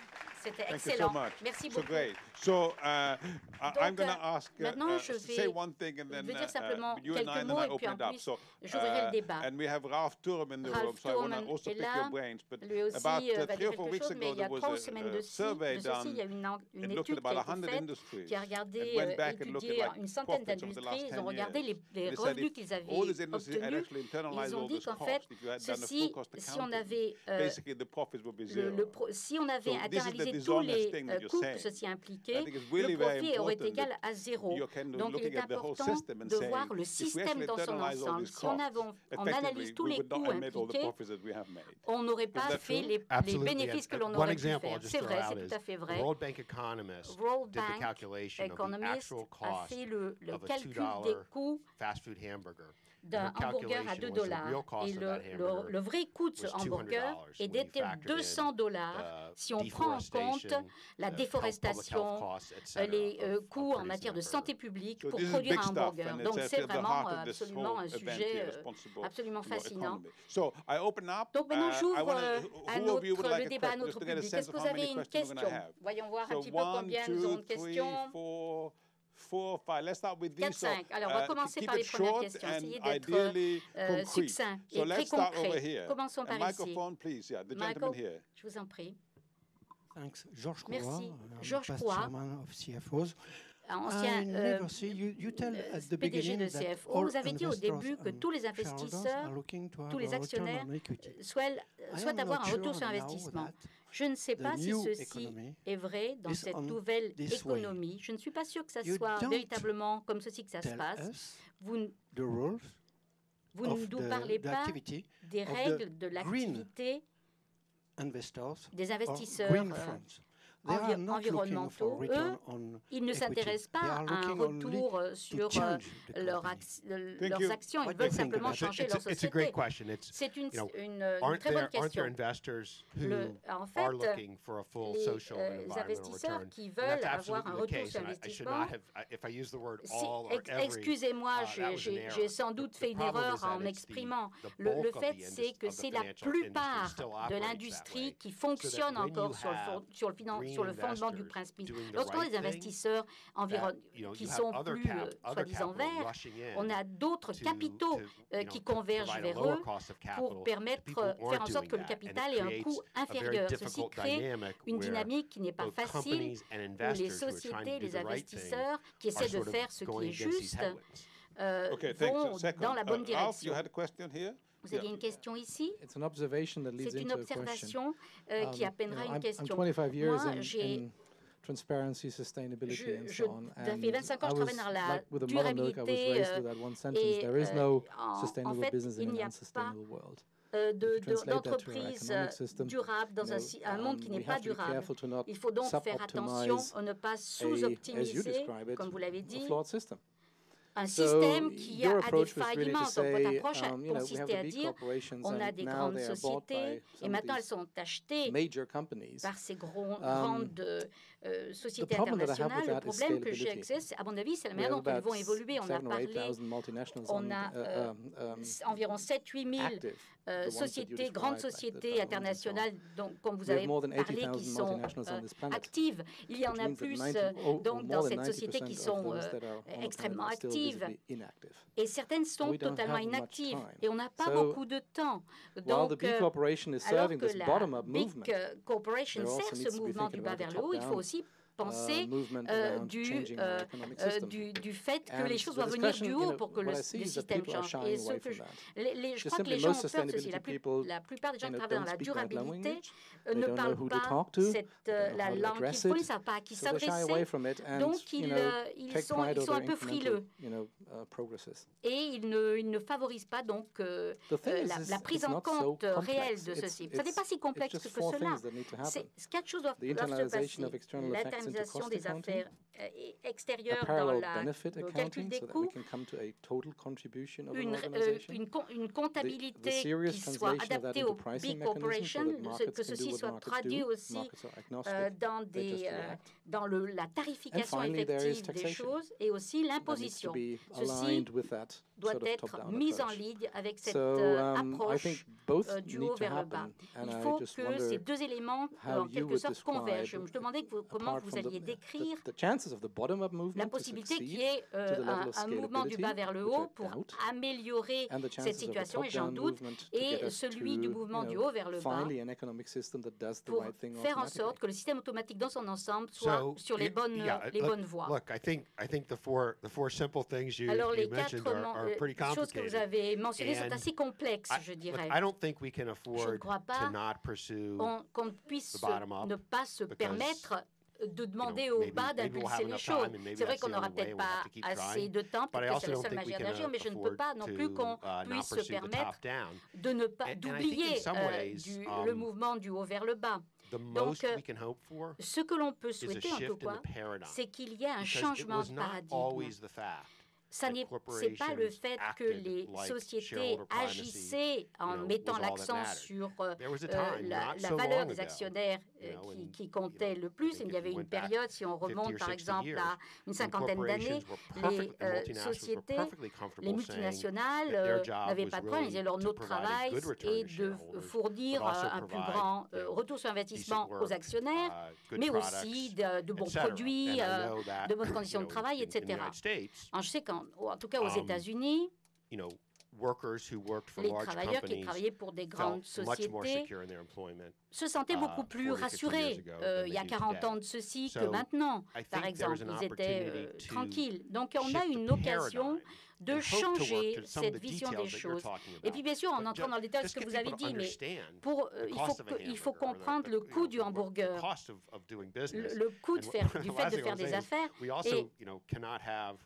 C'était Thank you excellent. so much. Merci So beaucoup. great. So I'm going to ask, maintenant, je say vais one thing and then dire simplement you and I, quelques and then mots I et puis open en it up. plus, So, j'ouvrirai le débat. and we have Ralph Turham in the room, Ralph so I want to Turham also est pick là. your brains. But Lui aussi about va 3 dire or 4 quelque weeks chose, mais ago, il y a there 3 was semaines a de survey ceci, il y a done. une It looked étude at qui a about 100 été faite, industries. qui a regardé, It went back and looked étudié at like une centaine profits over the last d'industries. Ils 10 ont regardé years. les They said revenus if qu'ils avaient all these industries had obtenus. actually internalized Ils ont all dit this qu'en cost, fait, if you had done a full cost si on accounting, avait basically the profits would be zero. si on avait So this is the internalisé tous les dishonest thing that you're coûts que saying. ceci I impliquait, think it's really le very profit aurait important égal that à zéro. you're kind of Donc il looking est at the whole important system and de saying, voir le if we système actually dans son internalize all ensemble. these Si on costs, analyse tous les we would coûts not have made all the impliqués, profits that we have made. on n'aurait pas that fait true? les Absolutely. bénéfices que And l'on one aurait pu example I'll faire. just C'est throw vrai, out c'est is tout à fait the vrai. World Bank economist World did the Bank calculation of the Economist actual a cost fait le of a calcul des $2 coûts fast food hamburger. d'un hamburger à 2 dollars. Et le vrai coût de ce hamburger est d'être $200 si on prend en compte la déforestation, les coûts en matière de santé publique pour produire un hamburger. Donc c'est vraiment absolument un sujet absolument fascinant. Donc maintenant j'ouvre le débat à notre public. Est-ce que vous avez une question? Voyons voir un petit peu combien nous avons de questions. 4, 5. Let's start with these. 4, 5. Alors, on va commencer par les premières questions. Essayez d'être succinct et très concret. Commençons par ici. Please. Yeah, the Michael, here. je vous en prie. Thanks. Georges Merci. Courroy, Georges past Courroy, chairman of CFOs. ancien PDG de CFO, vous avez dit au début que tous les investisseurs, tous les actionnaires souhaitent avoir un retour sur investissement. Je ne sais pas si ceci est vrai dans cette nouvelle économie. Je ne suis pas sûre que ça soit véritablement comme ceci que ça se passe. Vous ne nous parlez pas des règles de l'activité des investisseurs environnementaux. Eux, ils ne s'intéressent pas à un retour sur leurs actions. Ils veulent simplement changer leur société. C'est une très bonne question. En fait, les investisseurs qui veulent avoir un retour sur investissement, excusez-moi, j'ai sans doute fait une erreur en m'exprimant. Le fait, c'est que c'est la plupart de l'industrie qui fonctionne encore sur le fondement du principe. Lorsqu'on a des investisseurs qui sont plus, soi-disant, verts, on a d'autres capitaux qui convergent vers eux pour faire en sorte que le capital ait un coût inférieur. Ceci crée une dynamique qui n'est pas facile, où les sociétés, les investisseurs qui essaient de faire ce qui est juste vont dans la bonne direction. Vous aviez une question ici? C'est une observation qui appellera une question. Moi, j'ai transparency, sustainability, and so on. Ça fait 25 ans que je travaille dans la durabilité en fait, il n'y a pas d'entreprise durable dans un monde qui n'est pas durable. Il faut donc faire attention à ne pas sous-optimiser, comme vous l'avez dit, un système qui a des failles immenses. Donc, votre approche a consisté à dire on a des grandes sociétés et maintenant elles sont achetées par ces grandes sociétés internationales. Le problème que j'ai, à mon avis, c'est la manière dont elles vont évoluer. On a parlé, on a environ 7-8 000 sociétés, grandes sociétés internationales, donc, comme vous avez parlé, qui sont actives. Il y en a plus donc, dans cette société qui sont extrêmement actives. Et certaines sont totalement inactives. Et on n'a pas beaucoup de temps. Donc, alors que la Big Corporation sert ce mouvement du bas vers le haut, il faut aussi penser du fait que les choses doivent venir du haut pour que le système change. Et je crois que les gens ont peur de ceci. La plupart des gens qui travaillent dans la durabilité ne parlent pas la langue qu'il faut, ils ne savent pas à qui s'adresser. Donc, ils sont un peu frileux. Et ils ne favorisent pas donc la prise en compte réelle de ceci. Ce n'est pas si complexe que cela. Quatre choses doivent se passer. L'internalisation des affaires extérieures dans le calcul des coûts, une comptabilité qui soit adaptée aux big corporations, que ceci soit traduit aussi dans la tarification effective des choses et aussi l'imposition. Ceci doit être mis en ligne avec cette approche du haut vers le bas. Il faut que ces deux éléments, en quelque sorte, convergent. Je me demandais comment vous alliez décrire la possibilité qu'il y ait un mouvement du bas vers le haut pour améliorer cette situation, et j'en doute, et celui du mouvement du haut vers le bas pour faire en sorte que le système automatique dans son ensemble soit sur les bonnes voies. Alors, les quatre choses que vous avez mentionnées sont assez complexes, je dirais. Je ne crois pas qu'on puisse ne pas se permettre de demander au bas d'impulser les choses. C'est vrai qu'on n'aura peut-être pas assez de temps, peut-être que c'est la seule manière d'agir, mais je ne peux pas non plus qu'on puisse se permettre d'oublier le mouvement du haut vers le bas. Donc, ce que l'on peut souhaiter en tout cas, c'est qu'il y ait un changement de paradigme. Ce n'est pas le fait que les sociétés agissaient en mettant l'accent sur la valeur des actionnaires qui comptait le plus. Il y avait une période, si on remonte par exemple à une cinquantaine d'années, les sociétés, les multinationales n'avaient pas de problème. Ils disaient leur notre travail est de fournir un plus grand retour sur investissement aux actionnaires, mais aussi de bons produits, de bonnes conditions de travail, etc. Alors, je sais en tout cas aux États-Unis, les travailleurs qui travaillaient pour des grandes sociétés se sentaient beaucoup plus rassurés il y a 40 ans de ceci que maintenant, par exemple. Ils étaient tranquilles. Donc on a une occasion de changer cette vision des choses. Et puis bien sûr, en entrant dans le détail de ce que vous avez dit, mais il faut comprendre le coût du hamburger, le coût du fait de faire des affaires. Et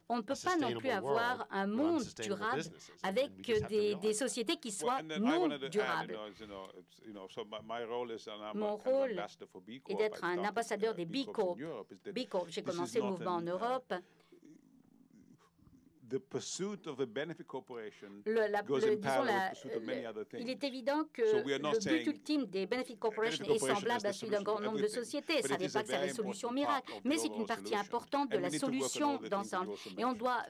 on ne peut pas non plus avoir un monde durable avec des sociétés qui soient non durables. Mon rôle est d'être un ambassadeur des B Corp. B Corp, j'ai commencé le mouvement en Europe. Il est évident que le but ultime des Benefit Corporation est semblable à celui d'un grand nombre de sociétés. Ça ne veut pas que c'est la solution miracle, mais c'est une partie importante de la solution d'ensemble. Et on doit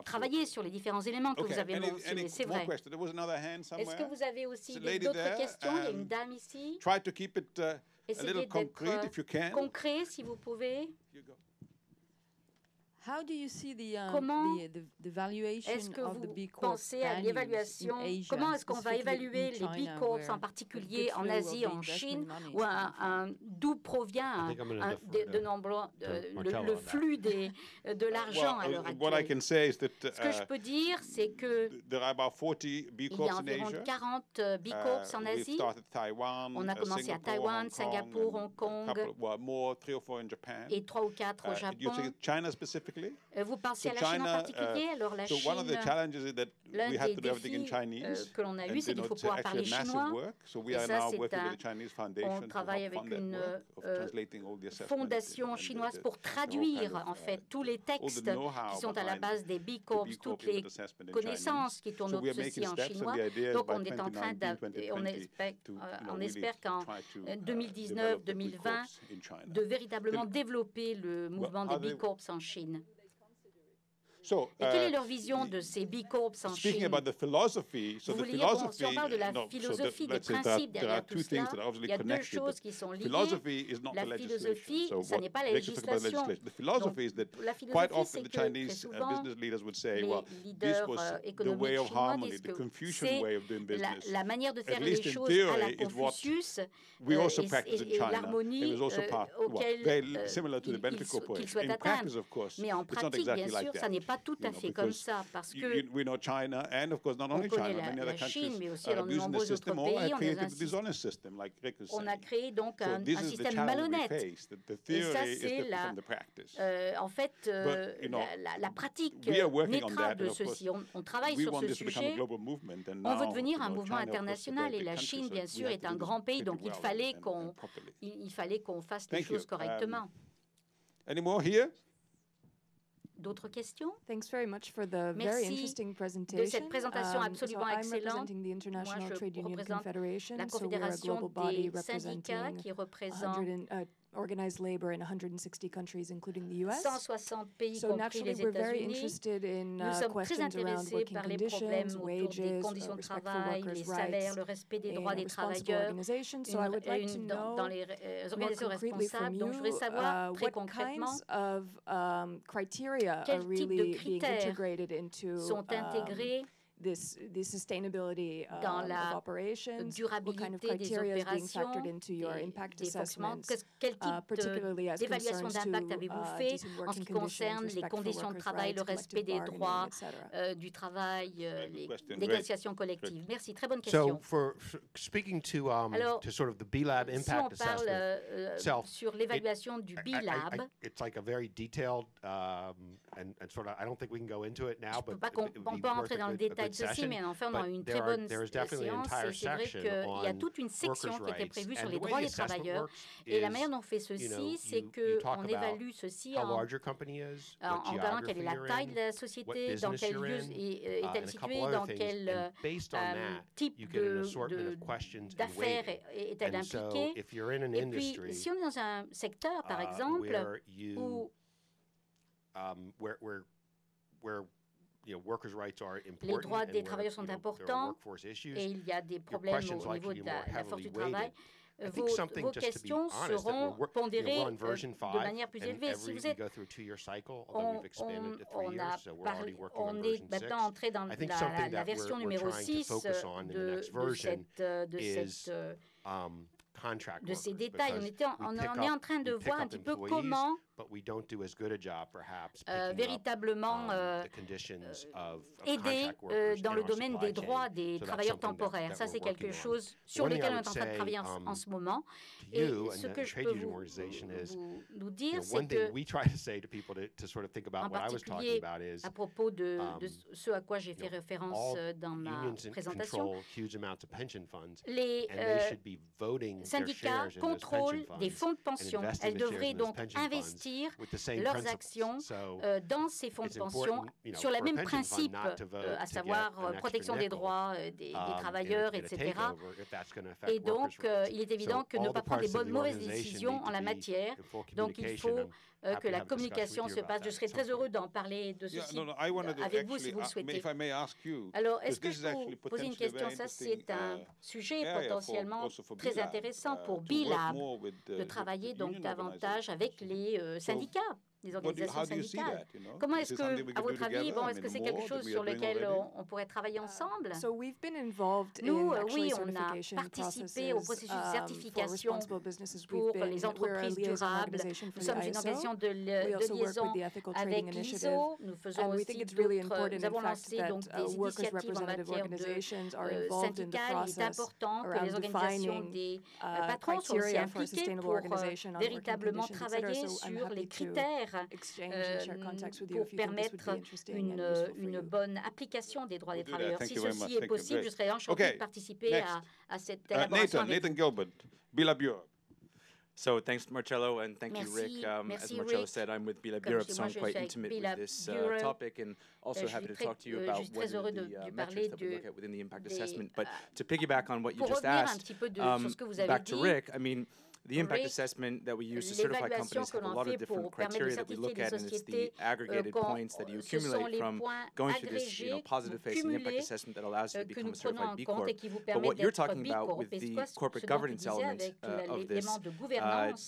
travailler sur les différents éléments que vous avez mentionnés, c'est vrai. Est-ce que vous avez aussi d'autres questions? Il y a une dame ici. Essayez d'être concret si vous pouvez. Comment est-ce que vous pensez à l'évaluation? Comment est-ce qu'on va évaluer les B Corps, en particulier en Asie, en Chine, ou d'où provient le flux de l'argent à l'heure actuelle? Ce que je peux dire, c'est qu'il y a environ 40 B Corps en Asie. On a commencé à Taïwan, Singapour, Hong Kong, et 3 ou 4 au Japon. Vous pensez à la Chine en particulier? Alors la Chine, l'un des défis que l'on a eu, c'est qu'il faut pouvoir parler chinois. Et ça, on travaille avec une fondation chinoise pour traduire en fait tous les textes qui sont à la base des B Corps, toutes les connaissances qui tournent autour de ceci en chinois. Donc on est en train on espère qu'en 2019-2020 de véritablement développer le mouvement des B Corps en Chine. Et quelle est leur vision de ces B Corps en Chine? Vous voulez dire, si on parle de la philosophie, des principes derrière tout cela, il y a deux choses qui sont liées. La philosophie, ça n'est pas la législation. Donc, la philosophie, c'est que très souvent, les leaders économiques chinois disent que c'est la manière de faire les choses à la Confucius et l'harmonie auquel qu'ils souhaitent atteindre. Mais en pratique, bien sûr, ça n'est pas tout à fait comme ça, parce que on connaît la Chine, mais aussi dans de nombreux autres pays, on a créé donc un système malhonnête. Et ça, c'est en fait la pratique naîtra de ceci. On travaille sur ce sujet. On veut devenir un mouvement international, et la Chine, bien sûr, est un grand pays, donc il fallait qu'on fasse les choses correctement. D'autres questions? Merci de cette présentation absolument excellente. Moi, je représente la Confédération des syndicats qui représente 160 pays, compris les États-Unis. Nous sommes très intéressés par les problèmes autour des conditions de travail, les salaires, le respect des droits des travailleurs dans les organisations responsables. Donc, je voudrais savoir très concrètement quel type de critères sont intégrés dans la durabilité des opérations, des fonctionnements. Quel type d'évaluation d'impact avez-vous fait en ce qui concerne les conditions de travail, le respect des droits du travail, les négociations collectives? Merci, très bonne question. Alors, si on parle sur l'évaluation du B-Lab, on peut entrer dans le détail de ceci, mais enfin, on a une très bonne séance, et c'est vrai qu'il y a toute une section qui était prévue sur les droits des travailleurs, et la manière dont on fait ceci, c'est qu'on évalue ceci en regardant quelle est la taille de la société, dans quel lieu est-elle située, dans quel type d'affaires est-elle impliquée. Et puis, si on est dans un secteur, par exemple, où les droits des travailleurs sont importants et il y a des problèmes au niveau de la force du travail, vos questions seront pondérées de manière plus élevée. Si vous êtes, on est maintenant entré dans la version numéro 6 de cette de ces détails. On est en train de voir un petit peu comment véritablement aider dans le domaine des droits des travailleurs temporaires. Ça, c'est quelque chose sur lequel on est en train de travailler en ce moment. Et ce que je peux vous dire, c'est que, en particulier à propos de ce à quoi j'ai fait référence dans ma présentation, les syndicats contrôlent des fonds de pension. Elles devraient donc investir leurs actions dans ces fonds de pension sur le même principe, à savoir protection des droits des travailleurs, etc. Et donc, il est évident que ne pas prendre des mauvaises décisions en la matière. Donc, il faut que la communication se passe. Je serais très heureux d'en parler de ceci avec vous si vous le souhaitez. Alors, est-ce que je peux vous poser une question? Ça, c'est un sujet potentiellement très intéressant pour B-Lab, de travailler donc davantage avec les syndicats, les organisations syndicales. Comment est-ce que, à votre avis, est-ce que c'est quelque chose sur lequel on pourrait travailler ensemble? Nous, oui, on a participé au processus de certification pour les entreprises durables. Nous sommes une organisation de liaison avec l'ISO. Nous faisons aussi nous avons lancé donc des initiatives en matière de syndicales. Il est important que les organisations des patrons soient aussi impliquées pour véritablement travailler sur les critères pour permettre une bonne application des droits des travailleurs. Si ceci est possible, je serais enchanté de participer à cette élaboration. Nathan Gilbert, B-Lab Europe. So thanks, Marcello, and thank you, Rick. As Marcello said, I'm with B-Lab Europe, so I'm quite intimate with this topic, and also happy to talk to you about what are the metrics that we look at within the impact assessment. But to piggyback on what you just asked, back to Rick, I mean, the impact assessment that we use to certify companies have a lot of different criteria that we look at, and it's the aggregated points that you accumulate from going through this, positive facing impact assessment that allows you to become a certified B Corp. But what you're talking about with the corporate governance element of this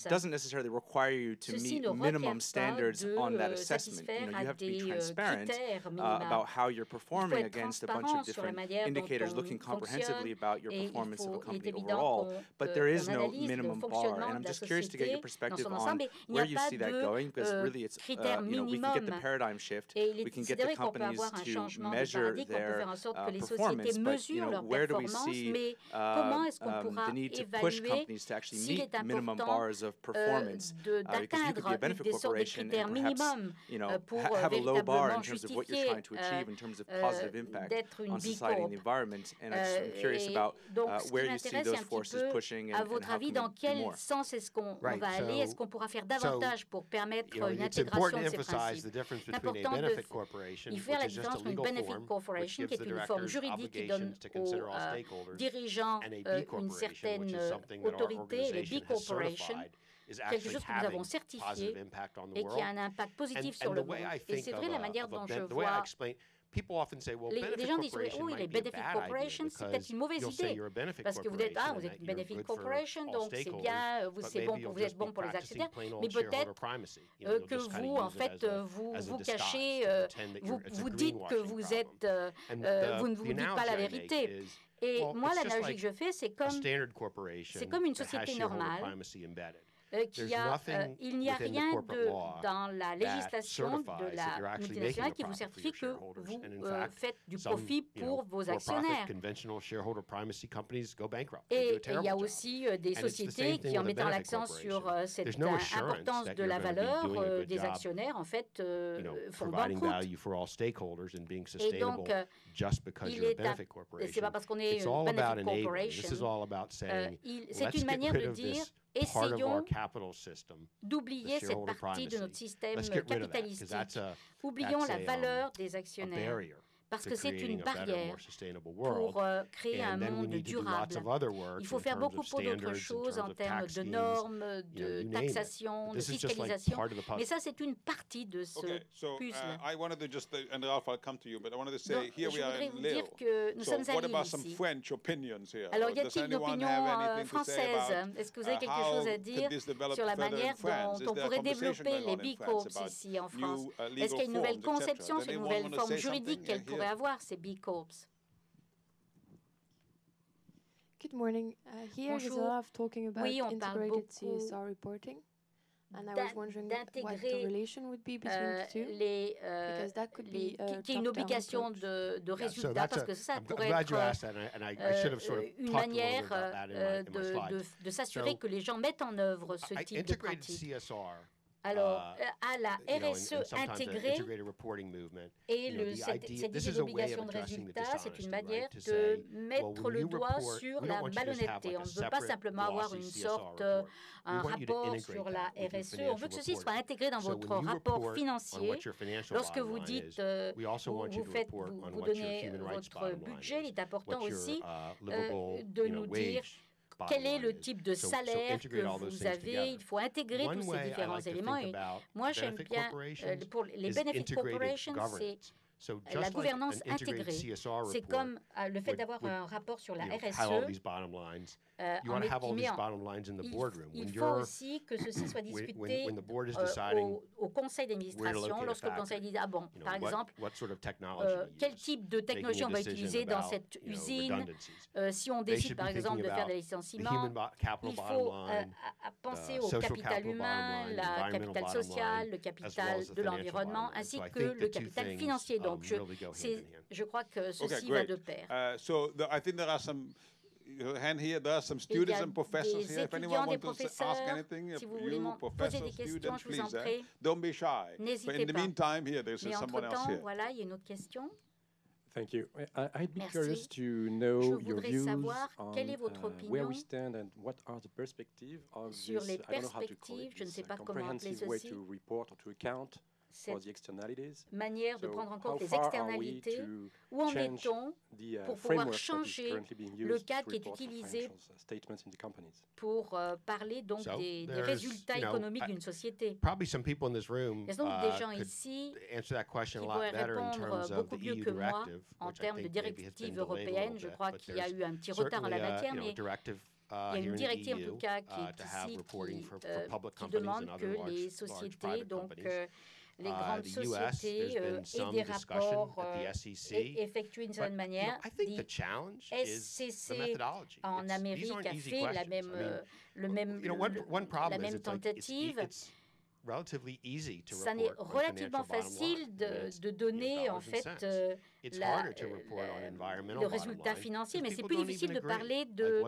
doesn't necessarily require you to meet minimum standards on that assessment. You have to be transparent about how you're performing against a bunch of different indicators, looking comprehensively about your performance of a company overall. But there is no minimum bar. And I'm just curious to get your perspective on where you see that going, because really it's, we can get the paradigm shift, we can get the companies to measure their performance, but where do we see the need to push companies to actually meet minimum bars of performance? Because you could be a benefit corporation and perhaps have a low bar in terms of what you're trying to achieve in terms of positive impact on society and the environment. And I'm curious about where you see those forces pushing and how can we do more. Sens est-ce qu'on va aller? Est-ce qu'on pourra faire davantage pour permettre une intégration de ces principes? C'est important de faire la différence entre une benefit corporation, qui est une forme juridique qui donne aux dirigeants une certaine autorité, et les B corporations, quelque chose que nous avons certifié et qui a un impact positif sur le monde. Et c'est vrai la manière dont je vois. Les gens disent, oui, les benefit corporations, c'est peut-être une mauvaise idée, parce que vous êtes une benefit corporation, donc c'est bien, vous êtes bon pour les actionnaires, mais peut-être que vous, en fait, vous cachez, vous dites que vous êtes, vous ne vous dites pas la vérité. Et moi, l'analogie que je fais, c'est comme une société normale. Il n'y a rien dans la législation de la multinationale qui vous certifie que vous faites du profit pour vos actionnaires. Et il y a aussi des sociétés qui, en mettant l'accent sur cette importance de la valeur des actionnaires, en fait, font banqueroute. Et donc, c'est pas parce qu'on est une benefit corporation, c'est une manière de dire essayons d'oublier cette partie de notre système capitalistique. Oublions la valeur des actionnaires, parce que c'est une barrière pour créer un monde durable. Il faut faire beaucoup d'autres choses en termes de normes, de taxation, de fiscalisation, mais ça, c'est une partie de ce puzzle. Je voudrais vous dire que nous sommes à Lille ici. Alors, y a-t-il une opinion française? Est-ce que vous avez quelque chose à dire sur la manière dont on pourrait développer les B Corps ici en France? Est-ce qu'il y a une nouvelle conception, une nouvelle forme juridique qu'elle pourrait avoir, ces B Corps? Good morning. Here there's a lot of talking about integrated CSR reporting. And I was wondering what the relation would be between the two, because that could be qui est une obligation de résultat, parce que ça pourrait être une manière de s'assurer que les gens mettent en œuvre ce type de pratique. Alors, à la RSE intégrée et cette idée d'obligation de résultat, c'est une manière de mettre le doigt sur la malhonnêteté. On ne veut pas simplement avoir une sorte, un rapport sur la RSE. On veut que ceci soit intégré dans votre rapport financier. Lorsque vous dites, vous donnez votre budget, il est important aussi de nous dire quel est le type de salaire que vous avez. Il faut intégrer tous ces différents éléments. Et moi, j'aime bien, pour les benefit corporations, c'est la gouvernance intégrée. C'est comme le fait d'avoir un rapport sur la RSE. Il faut aussi que ceci soit discuté au conseil d'administration. Lorsque le conseil dit, ah bon, par exemple, quel type de technologie on va utiliser dans cette usine, si on décide par exemple de faire des licenciements, il faut penser au capital humain, le capital social, le capital de l'environnement, ainsi que le capital financier. Donc, je crois que ceci va de pair. Hand here, there are some students and professors here. If anyone wants to ask anything, si vous voulez poser des questions, je vous en prie. Don't be shy. N'hésitez pas. In the meantime, here, there's someone else here. Voilà, il y a une autre question. Thank you. I'd be curious to know your views on where we stand and what are the perspectives of this, I don't know how to call it, this comprehensive way to report or to account for the externalities. Manière de prendre en compte les externalités. Où en est-on pour pouvoir changer le cadre qui est utilisé pour parler donc des résultats économiques d'une société? Il y a donc des gens ici qui pourraient répondre beaucoup mieux que moi en termes de directives européennes. Je crois qu'il y a eu un petit retard en la matière, mais il y a une directive en tout cas qui est ici qui demande que les sociétés, donc les grandes sociétés aient des rapports effectués d'une certaine manière. SCC en Amérique a fait la même tentative. Ça n'est relativement facile de donner en fait le résultat financier, mais c'est plus difficile de parler de,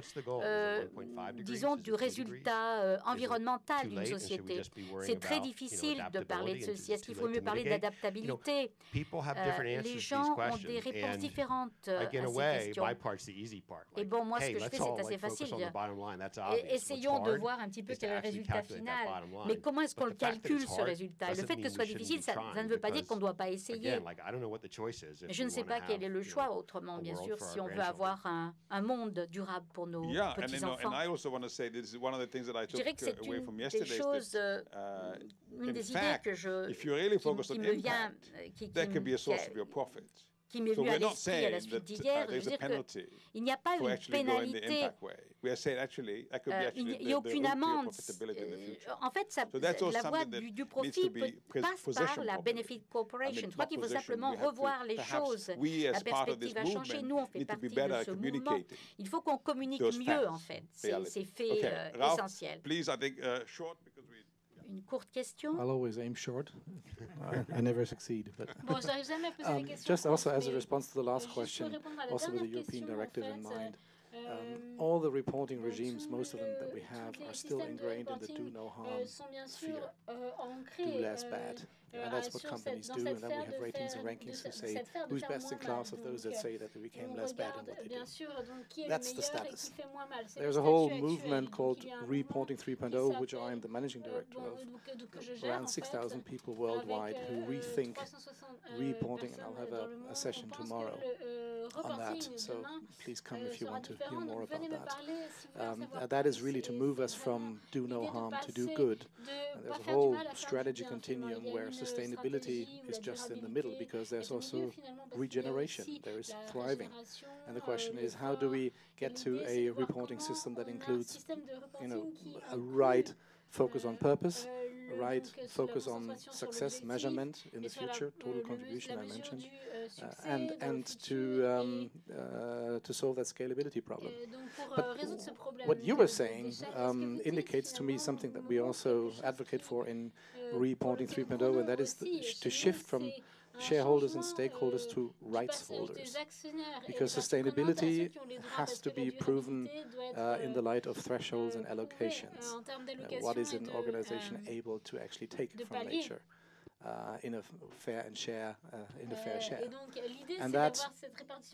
disons, du résultat environnemental d'une société. C'est très difficile de parler de ceci. Est-ce qu'il faut mieux parler d'adaptabilité? Les gens ont des réponses différentes à ces questions. Et bon, moi, ce que je fais, c'est assez facile. Essayons de voir un petit peu quel est le résultat final. Mais comment est-ce qu'on le calcule, ce résultat? Et le fait que ce soit difficile, ça ne veut pas dire qu'on ne doit pas essayer. Je ne sais pas quel est le choix, autrement, bien sûr, si on veut avoir un monde durable pour nos petits-enfants. Je dirais que c'est une des idées qui me vient, qui m'est venu à l'esprit à la suite d'hier, de dire qu'il n'y a pas une pénalité, il n'y a aucune amende. En fait, la voie du profit passe par la Benefit Corporation. Je crois qu'il faut simplement revoir les choses. La perspective a changé. Nous, on fait partie de ce mouvement. Il faut qu'on communique mieux, en fait. C'est fait essentiel. Une courte question. I'll always aim short. I never succeed. But bon, j'arrive jamais à poser des questions. Just also as a response to the last question, also with the European directive in mind, all the reporting regimes, most of them that we have, are still ingrained in the do no harm sphere. Do less bad. And that's what companies do, and then we have ratings and rankings who say who's best in class of those that say that they became less bad in what they do. That's the status. There's a whole movement called Reporting 3.0, which I am the managing director of, around 6,000 people worldwide who rethink reporting, and I'll have a session tomorrow on that, so please come if you want to hear more about that. That is really to move us from do no harm to do good. And there's a whole strategy continuum where sustainability is just in the middle, because there's also regeneration, there is thriving. And the question is, how do we get to a reporting system that includes, a right focus on purpose, a right focus on success measurement in the future, total contribution I mentioned, and to solve that scalability problem. But what you were saying indicates to me something that we also advocate for in reporting 3.0, and that is to shift from shareholders and stakeholders to rights holders, because sustainability has to be proven in the light of thresholds and allocations. What is an organization able to actually take from nature? In a fair share. And that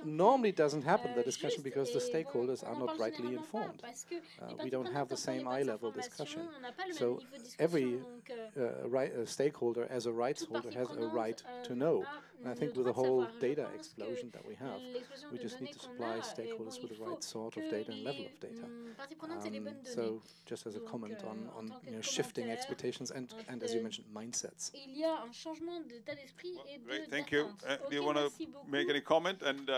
normally doesn't happen, the discussion, because the stakeholders are not rightly informed. We don't have the same eye-level discussion. So every stakeholder as a rights holder has a right to know. And I think with the whole data explosion that we have, we just need to supply stakeholders with the right sort of data and level of data. So just as a comment on shifting expectations and as you mentioned, mindsets. Great, thank you. Do you want to make any comment? And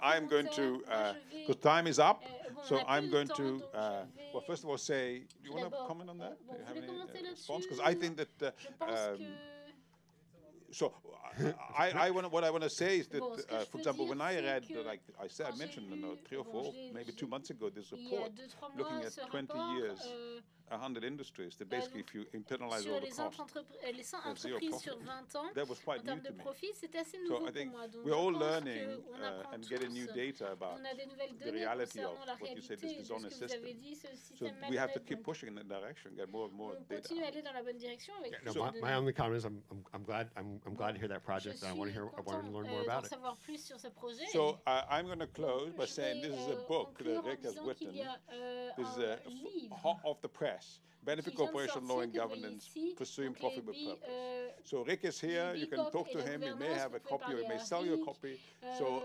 I'm going to, because time is up, so I'm going to, well, first of all, say, do you want to comment on that? Do you have any response? Because I think that, so what I want to say is that, for example, when I read, like I mentioned 3 or 4, maybe 2 months ago, this report looking at 20 years, 100 industries, that basically if you internalize all the costs, there's zero profit. That was quite new to me. So I think we're all learning and getting new data about the reality of what you said, this dishonest system. So we have to keep pushing in that direction, get more and more data. Yeah, no, my only comment is I'm glad to hear that project. I want to learn more about it. So I'm going to close by saying this is a book that Rick has written. This is off the press. Benefit Corporation Law and Governance, Pursuing Profit with Purpose. So Rick is here, you can talk to him, he may have a copy or he may sell you a copy. So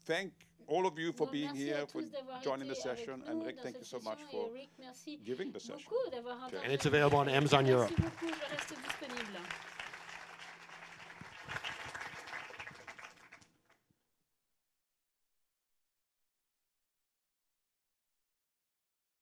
thank all of you for being here, for joining the session, and Rick, thank you so much for giving the session. And it's available on Amazon Europe.